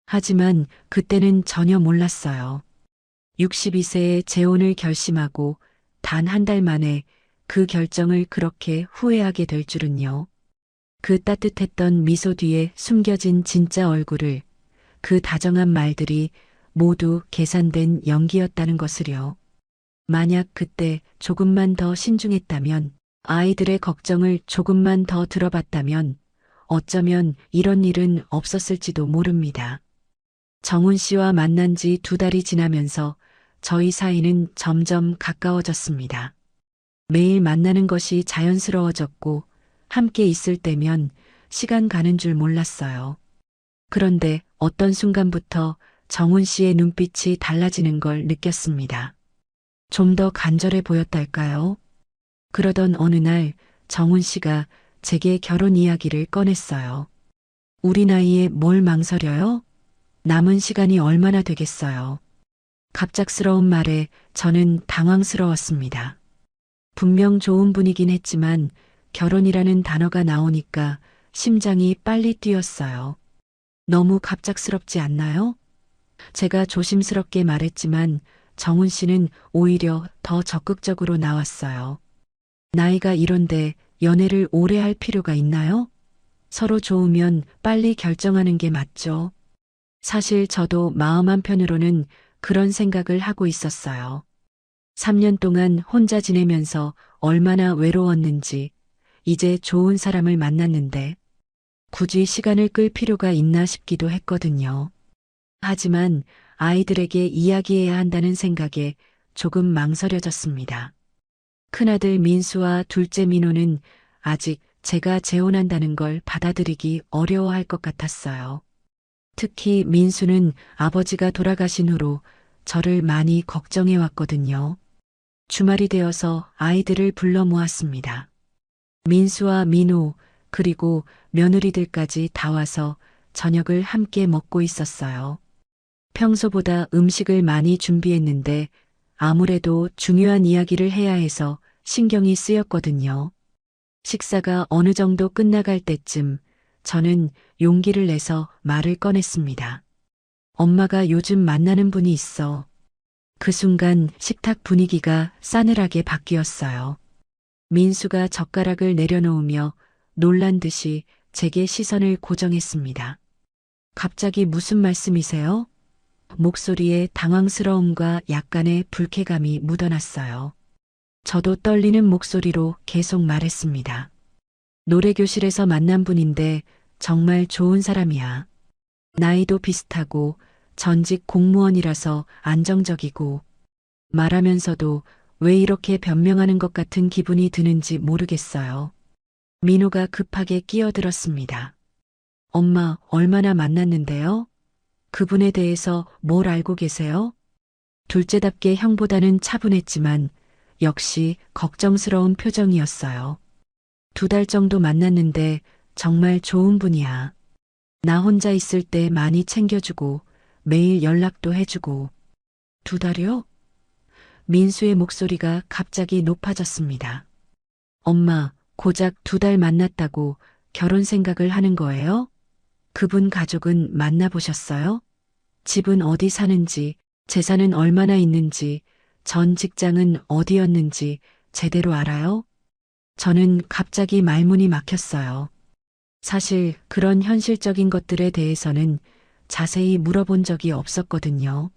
하지만 그때는 전혀 몰랐어요. 62세에 재혼을 결심하고 단 한 달 만에 그 결정을 그렇게 후회하게 될 줄은요. 그 따뜻했던 미소 뒤에 숨겨진 진짜 얼굴을, 그 다정한 말들이 모두 계산된 연기였다는 것을요. 만약 그때 조금만 더 신중했다면, 아이들의 걱정을 조금만 더 들어봤다면 어쩌면 이런 일은 없었을지도 모릅니다. 정훈 씨와 만난 지 2달이 지나면서 저희 사이는 점점 가까워졌습니다. 매일 만나는 것이 자연스러워졌고 함께 있을 때면 시간 가는 줄 몰랐어요. 그런데 어떤 순간부터 정훈 씨의 눈빛이 달라지는 걸 느꼈습니다. 좀 더 간절해 보였달까요? 그러던 어느 날 정훈 씨가 제게 결혼 이야기를 꺼냈어요. 우리 나이에 뭘 망설여요? 남은 시간이 얼마나 되겠어요. 갑작스러운 말에 저는 당황스러웠습니다. 분명 좋은 분이긴 했지만 결혼이라는 단어가 나오니까 심장이 빨리 뛰었어요. 너무 갑작스럽지 않나요? 제가 조심스럽게 말했지만 정훈 씨는 오히려 더 적극적으로 나왔어요. 나이가 이런데 연애를 오래 할 필요가 있나요? 서로 좋으면 빨리 결정하는 게 맞죠. 사실 저도 마음 한편으로는 그런 생각을 하고 있었어요. 3년 동안 혼자 지내면서 얼마나 외로웠는지, 이제 좋은 사람을 만났는데 굳이 시간을 끌 필요가 있나 싶기도 했거든요. 하지만 아이들에게 이야기해야 한다는 생각에 조금 망설여졌습니다. 큰아들 민수와 둘째 민호는 아직 제가 재혼한다는 걸 받아들이기 어려워할 것 같았어요. 특히 민수는 아버지가 돌아가신 후로 저를 많이 걱정해 왔거든요. 주말이 되어서 아이들을 불러 모았습니다. 민수와 민호, 그리고 며느리들까지 다 와서 저녁을 함께 먹고 있었어요. 평소보다 음식을 많이 준비했는데 아무래도 중요한 이야기를 해야 해서 신경이 쓰였거든요. 식사가 어느 정도 끝나갈 때쯤 저는 용기를 내서 말을 꺼냈습니다. 엄마가 요즘 만나는 분이 있어. 그 순간 식탁 분위기가 싸늘하게 바뀌었어요. 민수가 젓가락을 내려놓으며 놀란 듯이 제게 시선을 고정했습니다. 갑자기 무슨 말씀이세요? 목소리에 당황스러움과 약간의 불쾌감이 묻어났어요. 저도 떨리는 목소리로 계속 말했습니다. 노래교실에서 만난 분인데 정말 좋은 사람이야. 나이도 비슷하고 전직 공무원이라서 안정적이고, 말하면서도 왜 이렇게 변명하는 것 같은 기분이 드는지 모르겠어요. 민호가 급하게 끼어들었습니다. 엄마, 얼마나 만났는데요? 그분에 대해서 뭘 알고 계세요? 둘째답게 형보다는 차분했지만 역시 걱정스러운 표정이었어요. 2달 정도 만났는데 정말 좋은 분이야. 나 혼자 있을 때 많이 챙겨주고 매일 연락도 해주고. 2달이요? 민수의 목소리가 갑자기 높아졌습니다. 엄마, 고작 2달 만났다고 결혼 생각을 하는 거예요? 그분 가족은 만나보셨어요? 집은 어디 사는지, 재산은 얼마나 있는지, 전 직장은 어디였는지 제대로 알아요? 저는 갑자기 말문이 막혔어요. 사실 그런 현실적인 것들에 대해서는 자세히 물어본 적이 없었거든요.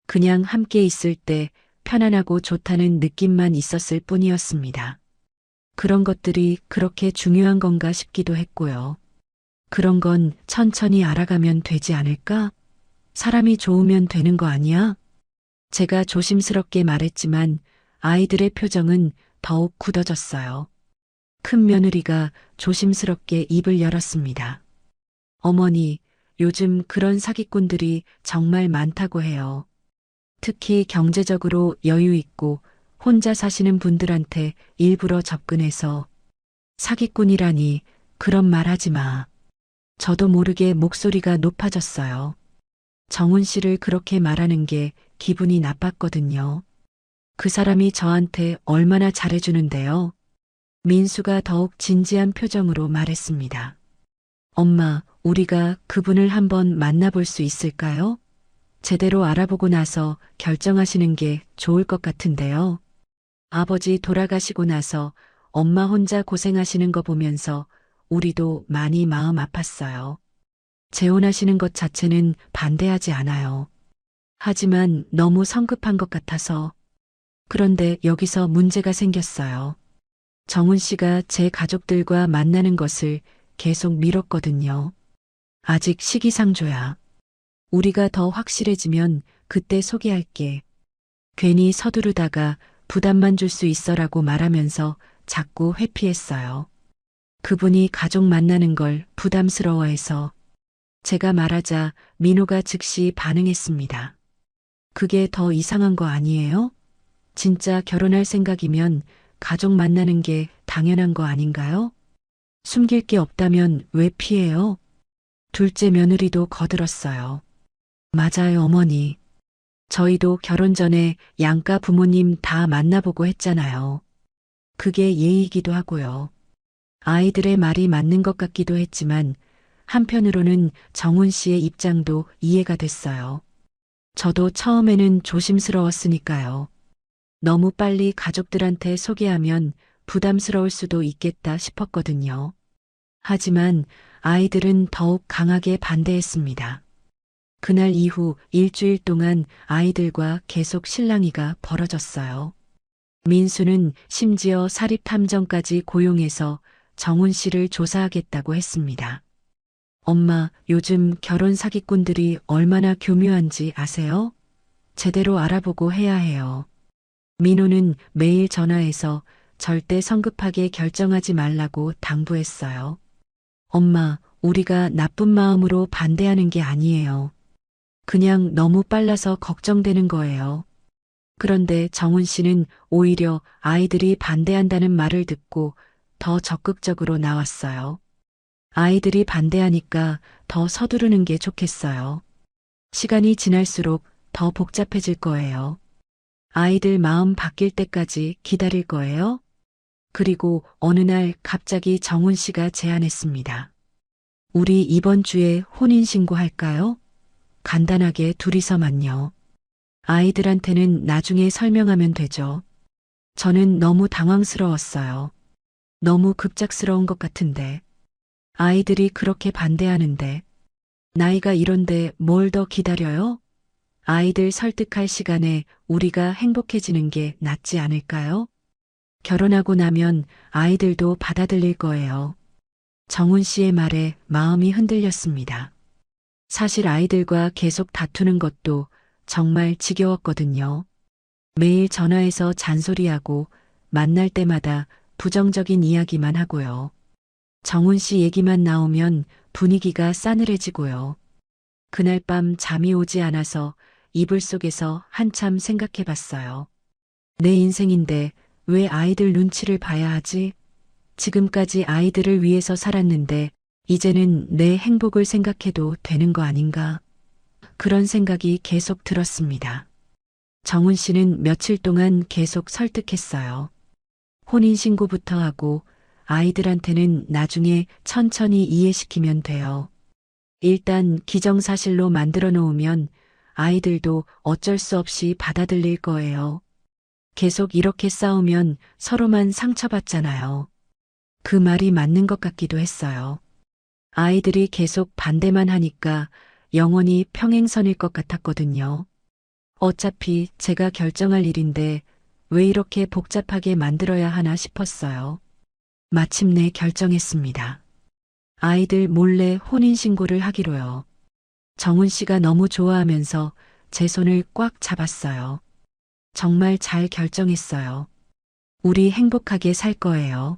그냥 함께 있을 때 편안하고 좋다는 느낌만 있었을 뿐이었습니다. 그런 것들이 그렇게 중요한 건가 싶기도 했고요. 그런 건 천천히 알아가면 되지 않을까? 사람이 좋으면 되는 거 아니야? 제가 조심스럽게 말했지만 아이들의 표정은 더욱 굳어졌어요. 큰 며느리가 조심스럽게 입을 열었습니다. 어머니, 요즘 그런 사기꾼들이 정말 많다고 해요. 특히 경제적으로 여유 있고 혼자 사시는 분들한테 일부러 접근해서. 사기꾼이라니, 그런 말 하지 마. 저도 모르게 목소리가 높아졌어요. 정훈 씨를 그렇게 말하는 게 기분이 나빴거든요. 그 사람이 저한테 얼마나 잘해주는데요. 민수가 더욱 진지한 표정으로 말했습니다. 엄마, 우리가 그분을 한번 만나볼 수 있을까요? 제대로 알아보고 나서 결정하시는 게 좋을 것 같은데요. 아버지 돌아가시고 나서 엄마 혼자 고생하시는 거 보면서 우리도 많이 마음 아팠어요. 재혼하시는 것 자체는 반대하지 않아요. 하지만 너무 성급한 것 같아서. 그런데 여기서 문제가 생겼어요. 정훈 씨가 제 가족들과 만나는 것을 계속 미뤘거든요. 아직 시기상조야. 우리가 더 확실해지면 그때 소개할게. 괜히 서두르다가 부담만 줄 수 있어라고 말하면서 자꾸 회피했어요. 그분이 가족 만나는 걸 부담스러워해서. 제가 말하자 민호가 즉시 반응했습니다. 그게 더 이상한 거 아니에요? 진짜 결혼할 생각이면 가족 만나는 게 당연한 거 아닌가요? 숨길 게 없다면 왜 피해요? 둘째 며느리도 거들었어요. 맞아요, 어머니. 저희도 결혼 전에 양가 부모님 다 만나보고 했잖아요. 그게 예의이기도 하고요. 아이들의 말이 맞는 것 같기도 했지만 한편으로는 정훈 씨의 입장도 이해가 됐어요. 저도 처음에는 조심스러웠으니까요. 너무 빨리 가족들한테 소개하면 부담스러울 수도 있겠다 싶었거든요. 하지만 아이들은 더욱 강하게 반대했습니다. 그날 이후 일주일 동안 아이들과 계속 실랑이가 벌어졌어요. 민수는 심지어 사립탐정까지 고용해서 정훈 씨를 조사하겠다고 했습니다. 엄마, 요즘 결혼 사기꾼들이 얼마나 교묘한지 아세요? 제대로 알아보고 해야 해요. 민호는 매일 전화해서 절대 성급하게 결정하지 말라고 당부했어요. 엄마, 우리가 나쁜 마음으로 반대하는 게 아니에요. 그냥 너무 빨라서 걱정되는 거예요. 그런데 정훈 씨는 오히려 아이들이 반대한다는 말을 듣고 더 적극적으로 나왔어요. 아이들이 반대하니까 더 서두르는 게 좋겠어요. 시간이 지날수록 더 복잡해질 거예요. 아이들 마음 바뀔 때까지 기다릴 거예요. 그리고 어느 날 갑자기 정훈 씨가 제안했습니다. 우리 이번 주에 혼인신고 할까요? 간단하게 둘이서만요. 아이들한테는 나중에 설명하면 되죠. 저는 너무 당황스러웠어요. 너무 급작스러운 것 같은데. 아이들이 그렇게 반대하는데. 나이가 이런데 뭘 더 기다려요? 아이들 설득할 시간에 우리가 행복해지는 게 낫지 않을까요? 결혼하고 나면 아이들도 받아들일 거예요. 정훈 씨의 말에 마음이 흔들렸습니다. 사실 아이들과 계속 다투는 것도 정말 지겨웠거든요. 매일 전화해서 잔소리하고 만날 때마다 부정적인 이야기만 하고요. 정훈 씨 얘기만 나오면 분위기가 싸늘해지고요. 그날 밤 잠이 오지 않아서 이불 속에서 한참 생각해 봤어요. 내 인생인데 왜 아이들 눈치를 봐야 하지? 지금까지 아이들을 위해서 살았는데 이제는 내 행복을 생각해도 되는 거 아닌가? 그런 생각이 계속 들었습니다. 정훈 씨는 며칠 동안 계속 설득했어요. 혼인신고부터 하고 아이들한테는 나중에 천천히 이해시키면 돼요. 일단 기정사실로 만들어 놓으면 아이들도 어쩔 수 없이 받아들일 거예요. 계속 이렇게 싸우면 서로만 상처받잖아요. 그 말이 맞는 것 같기도 했어요. 아이들이 계속 반대만 하니까 영원히 평행선일 것 같았거든요. 어차피 제가 결정할 일인데 왜 이렇게 복잡하게 만들어야 하나 싶었어요. 마침내 결정했습니다. 아이들 몰래 혼인신고를 하기로요. 정훈 씨가 너무 좋아하면서 제 손을 꽉 잡았어요. 정말 잘 결정했어요. 우리 행복하게 살 거예요.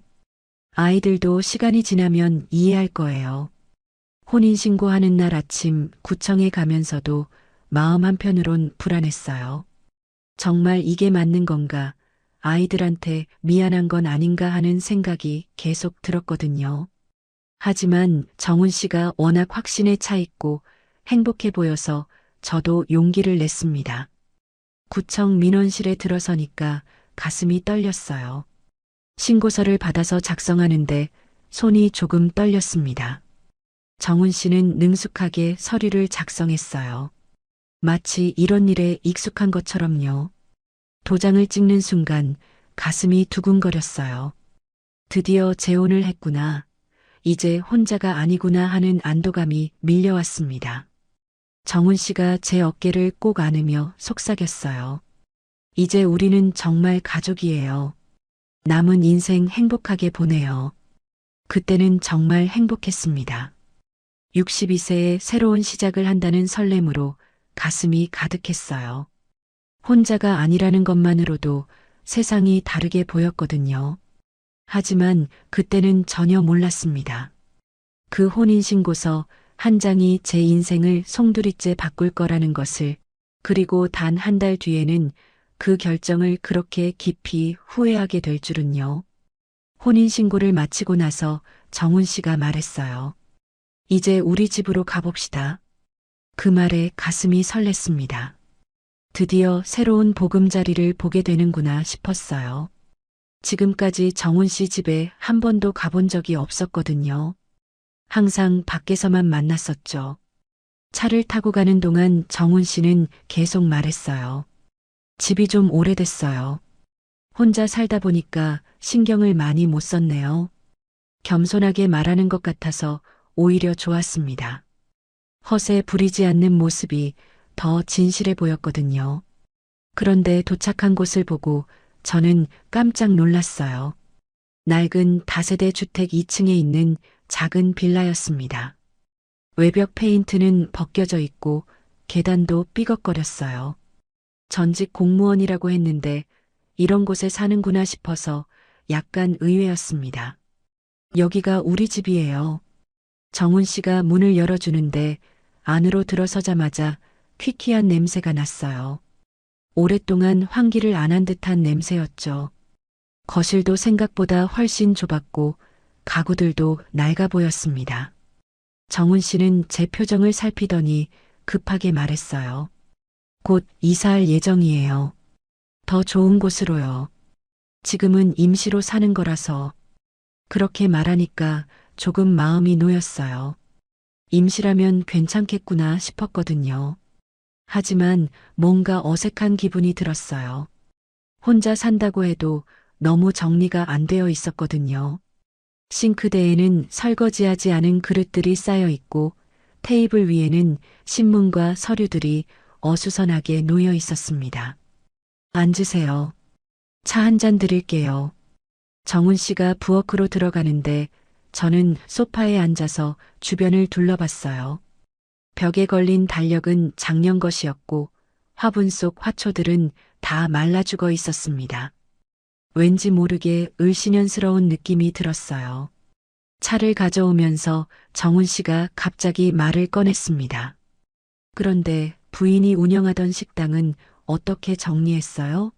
아이들도 시간이 지나면 이해할 거예요. 혼인신고하는 날 아침 구청에 가면서도 마음 한편으론 불안했어요. 정말 이게 맞는 건가? 아이들한테 미안한 건 아닌가 하는 생각이 계속 들었거든요. 하지만 정훈 씨가 워낙 확신에 차 있고 행복해 보여서 저도 용기를 냈습니다. 구청 민원실에 들어서니까 가슴이 떨렸어요. 신고서를 받아서 작성하는데 손이 조금 떨렸습니다. 정훈 씨는 능숙하게 서류를 작성했어요. 마치 이런 일에 익숙한 것처럼요. 도장을 찍는 순간 가슴이 두근거렸어요. 드디어 재혼을 했구나. 이제 혼자가 아니구나 하는 안도감이 밀려왔습니다. 정훈 씨가 제 어깨를 꼭 안으며 속삭였어요. 이제 우리는 정말 가족이에요. 남은 인생 행복하게 보내요. 그때는 정말 행복했습니다. 62세에 새로운 시작을 한다는 설렘으로 가슴이 가득했어요. 혼자가 아니라는 것만으로도 세상이 다르게 보였거든요. 하지만 그때는 전혀 몰랐습니다. 그 혼인신고서 한 장이 제 인생을 송두리째 바꿀 거라는 것을, 그리고 단 한 달 뒤에는 그 결정을 그렇게 깊이 후회하게 될 줄은요. 혼인신고를 마치고 나서 정훈 씨가 말했어요. 이제 우리 집으로 가봅시다. 그 말에 가슴이 설렜습니다. 드디어 새로운 보금자리를 보게 되는구나 싶었어요. 지금까지 정훈 씨 집에 한 번도 가본 적이 없었거든요. 항상 밖에서만 만났었죠. 차를 타고 가는 동안 정훈 씨는 계속 말했어요. 집이 좀 오래됐어요. 혼자 살다 보니까 신경을 많이 못 썼네요. 겸손하게 말하는 것 같아서 오히려 좋았습니다. 허세 부리지 않는 모습이 더 진실해 보였거든요. 그런데 도착한 곳을 보고 저는 깜짝 놀랐어요. 낡은 다세대 주택 2층에 있는 작은 빌라였습니다. 외벽 페인트는 벗겨져 있고 계단도 삐걱거렸어요. 전직 공무원이라고 했는데 이런 곳에 사는구나 싶어서 약간 의외였습니다. 여기가 우리 집이에요. 정훈 씨가 문을 열어주는데 안으로 들어서자마자 퀴퀴한 냄새가 났어요. 오랫동안 환기를 안 한 듯한 냄새였죠. 거실도 생각보다 훨씬 좁았고 가구들도 낡아 보였습니다. 정훈 씨는 제 표정을 살피더니 급하게 말했어요. 곧 이사할 예정이에요. 더 좋은 곳으로요. 지금은 임시로 사는 거라서. 그렇게 말하니까 조금 마음이 놓였어요. 임시라면 괜찮겠구나 싶었거든요. 하지만 뭔가 어색한 기분이 들었어요. 혼자 산다고 해도 너무 정리가 안 되어 있었거든요. 싱크대에는 설거지하지 않은 그릇들이 쌓여 있고 테이블 위에는 신문과 서류들이 어수선하게 놓여 있었습니다. 앉으세요. 차 한 잔 드릴게요. 정훈 씨가 부엌으로 들어가는데 저는 소파에 앉아서 주변을 둘러봤어요. 벽에 걸린 달력은 작년 것이었고 화분 속 화초들은 다 말라 죽어 있었습니다. 왠지 모르게 을씨년스러운 느낌이 들었어요. 차를 가져오면서 정훈 씨가 갑자기 말을 꺼냈습니다. 그런데 부인이 운영하던 식당은 어떻게 정리했어요?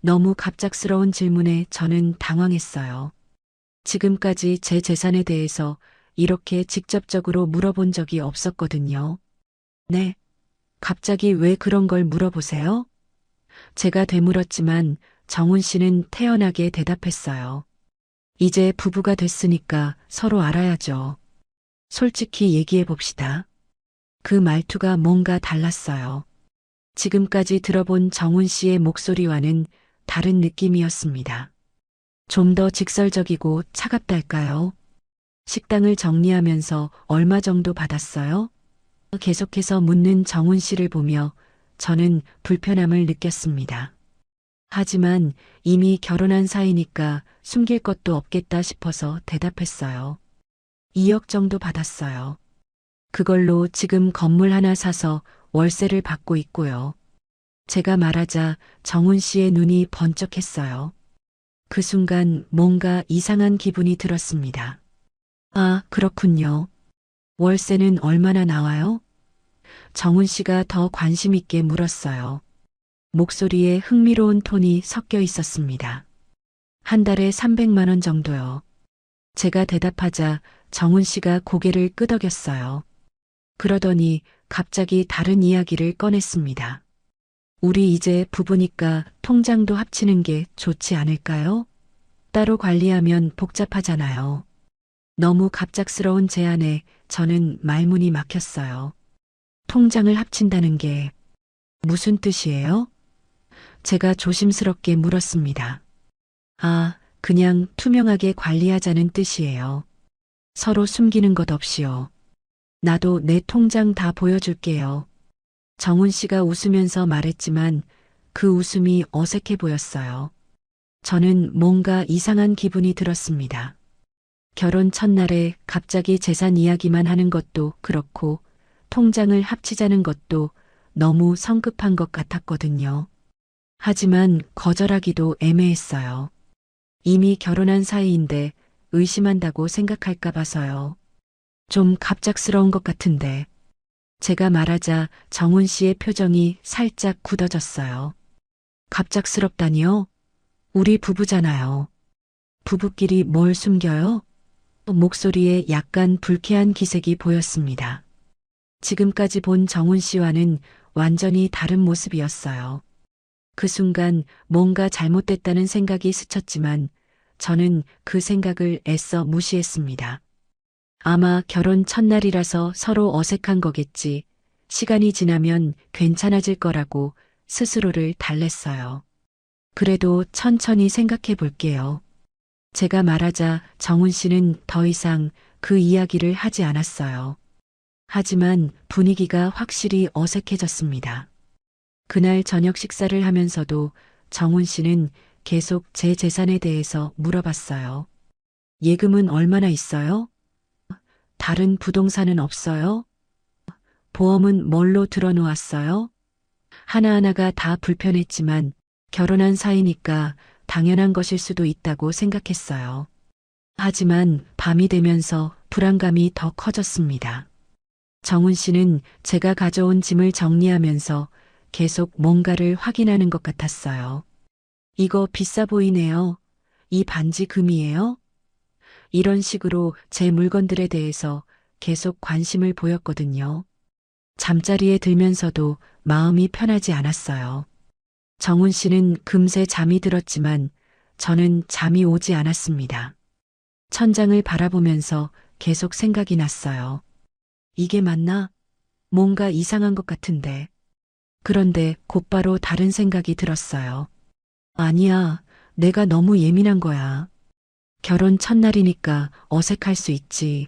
너무 갑작스러운 질문에 저는 당황했어요. 지금까지 제 재산에 대해서 이렇게 직접적으로 물어본 적이 없었거든요. 네. 갑자기 왜 그런 걸 물어보세요? 제가 되물었지만 정훈 씨는 태연하게 대답했어요. 이제 부부가 됐으니까 서로 알아야죠. 솔직히 얘기해 봅시다. 그 말투가 뭔가 달랐어요. 지금까지 들어본 정훈 씨의 목소리와는 다른 느낌이었습니다. 좀 더 직설적이고 차갑달까요? 식당을 정리하면서 얼마 정도 받았어요? 계속해서 묻는 정훈 씨를 보며 저는 불편함을 느꼈습니다. 하지만 이미 결혼한 사이니까 숨길 것도 없겠다 싶어서 대답했어요. 2억 정도 받았어요. 그걸로 지금 건물 하나 사서 월세를 받고 있고요. 제가 말하자 정훈 씨의 눈이 번쩍했어요. 그 순간 뭔가 이상한 기분이 들었습니다. 아, 그렇군요. 월세는 얼마나 나와요? 정훈 씨가 더 관심 있게 물었어요. 목소리에 흥미로운 톤이 섞여 있었습니다. 한 달에 300만 원 정도요. 제가 대답하자 정훈 씨가 고개를 끄덕였어요. 그러더니 갑자기 다른 이야기를 꺼냈습니다. 우리 이제 부부니까 통장도 합치는 게 좋지 않을까요? 따로 관리하면 복잡하잖아요. 너무 갑작스러운 제안에 저는 말문이 막혔어요. 통장을 합친다는 게 무슨 뜻이에요? 제가 조심스럽게 물었습니다. 아, 그냥 투명하게 관리하자는 뜻이에요. 서로 숨기는 것 없이요. 나도 내 통장 다 보여줄게요. 정훈 씨가 웃으면서 말했지만 그 웃음이 어색해 보였어요. 저는 뭔가 이상한 기분이 들었습니다. 결혼 첫날에 갑자기 재산 이야기만 하는 것도 그렇고 통장을 합치자는 것도 너무 성급한 것 같았거든요. 하지만 거절하기도 애매했어요. 이미 결혼한 사이인데 의심한다고 생각할까 봐서요. 좀 갑작스러운 것 같은데. 제가 말하자 정훈 씨의 표정이 살짝 굳어졌어요. 갑작스럽다니요? 우리 부부잖아요. 부부끼리 뭘 숨겨요? 목소리에 약간 불쾌한 기색이 보였습니다. 지금까지 본 정훈 씨와는 완전히 다른 모습이었어요. 그 순간 뭔가 잘못됐다는 생각이 스쳤지만 저는 그 생각을 애써 무시했습니다. 아마 결혼 첫날이라서 서로 어색한 거겠지. 시간이 지나면 괜찮아질 거라고 스스로를 달랬어요. 그래도 천천히 생각해 볼게요. 제가 말하자 정훈 씨는 더 이상 그 이야기를 하지 않았어요. 하지만 분위기가 확실히 어색해졌습니다. 그날 저녁 식사를 하면서도 정훈 씨는 계속 제 재산에 대해서 물어봤어요. 예금은 얼마나 있어요? 다른 부동산은 없어요? 보험은 뭘로 들어놓았어요? 하나하나가 다 불편했지만 결혼한 사이니까 당연한 것일 수도 있다고 생각했어요. 하지만 밤이 되면서 불안감이 더 커졌습니다. 정훈 씨는 제가 가져온 짐을 정리하면서 계속 뭔가를 확인하는 것 같았어요. 이거 비싸 보이네요. 이 반지 금이에요? 이런 식으로 제 물건들에 대해서 계속 관심을 보였거든요. 잠자리에 들면서도 마음이 편하지 않았어요. 정훈 씨는 금세 잠이 들었지만 저는 잠이 오지 않았습니다. 천장을 바라보면서 계속 생각이 났어요. 이게 맞나? 뭔가 이상한 것 같은데. 그런데 곧바로 다른 생각이 들었어요. 아니야, 내가 너무 예민한 거야. 결혼 첫날이니까 어색할 수 있지.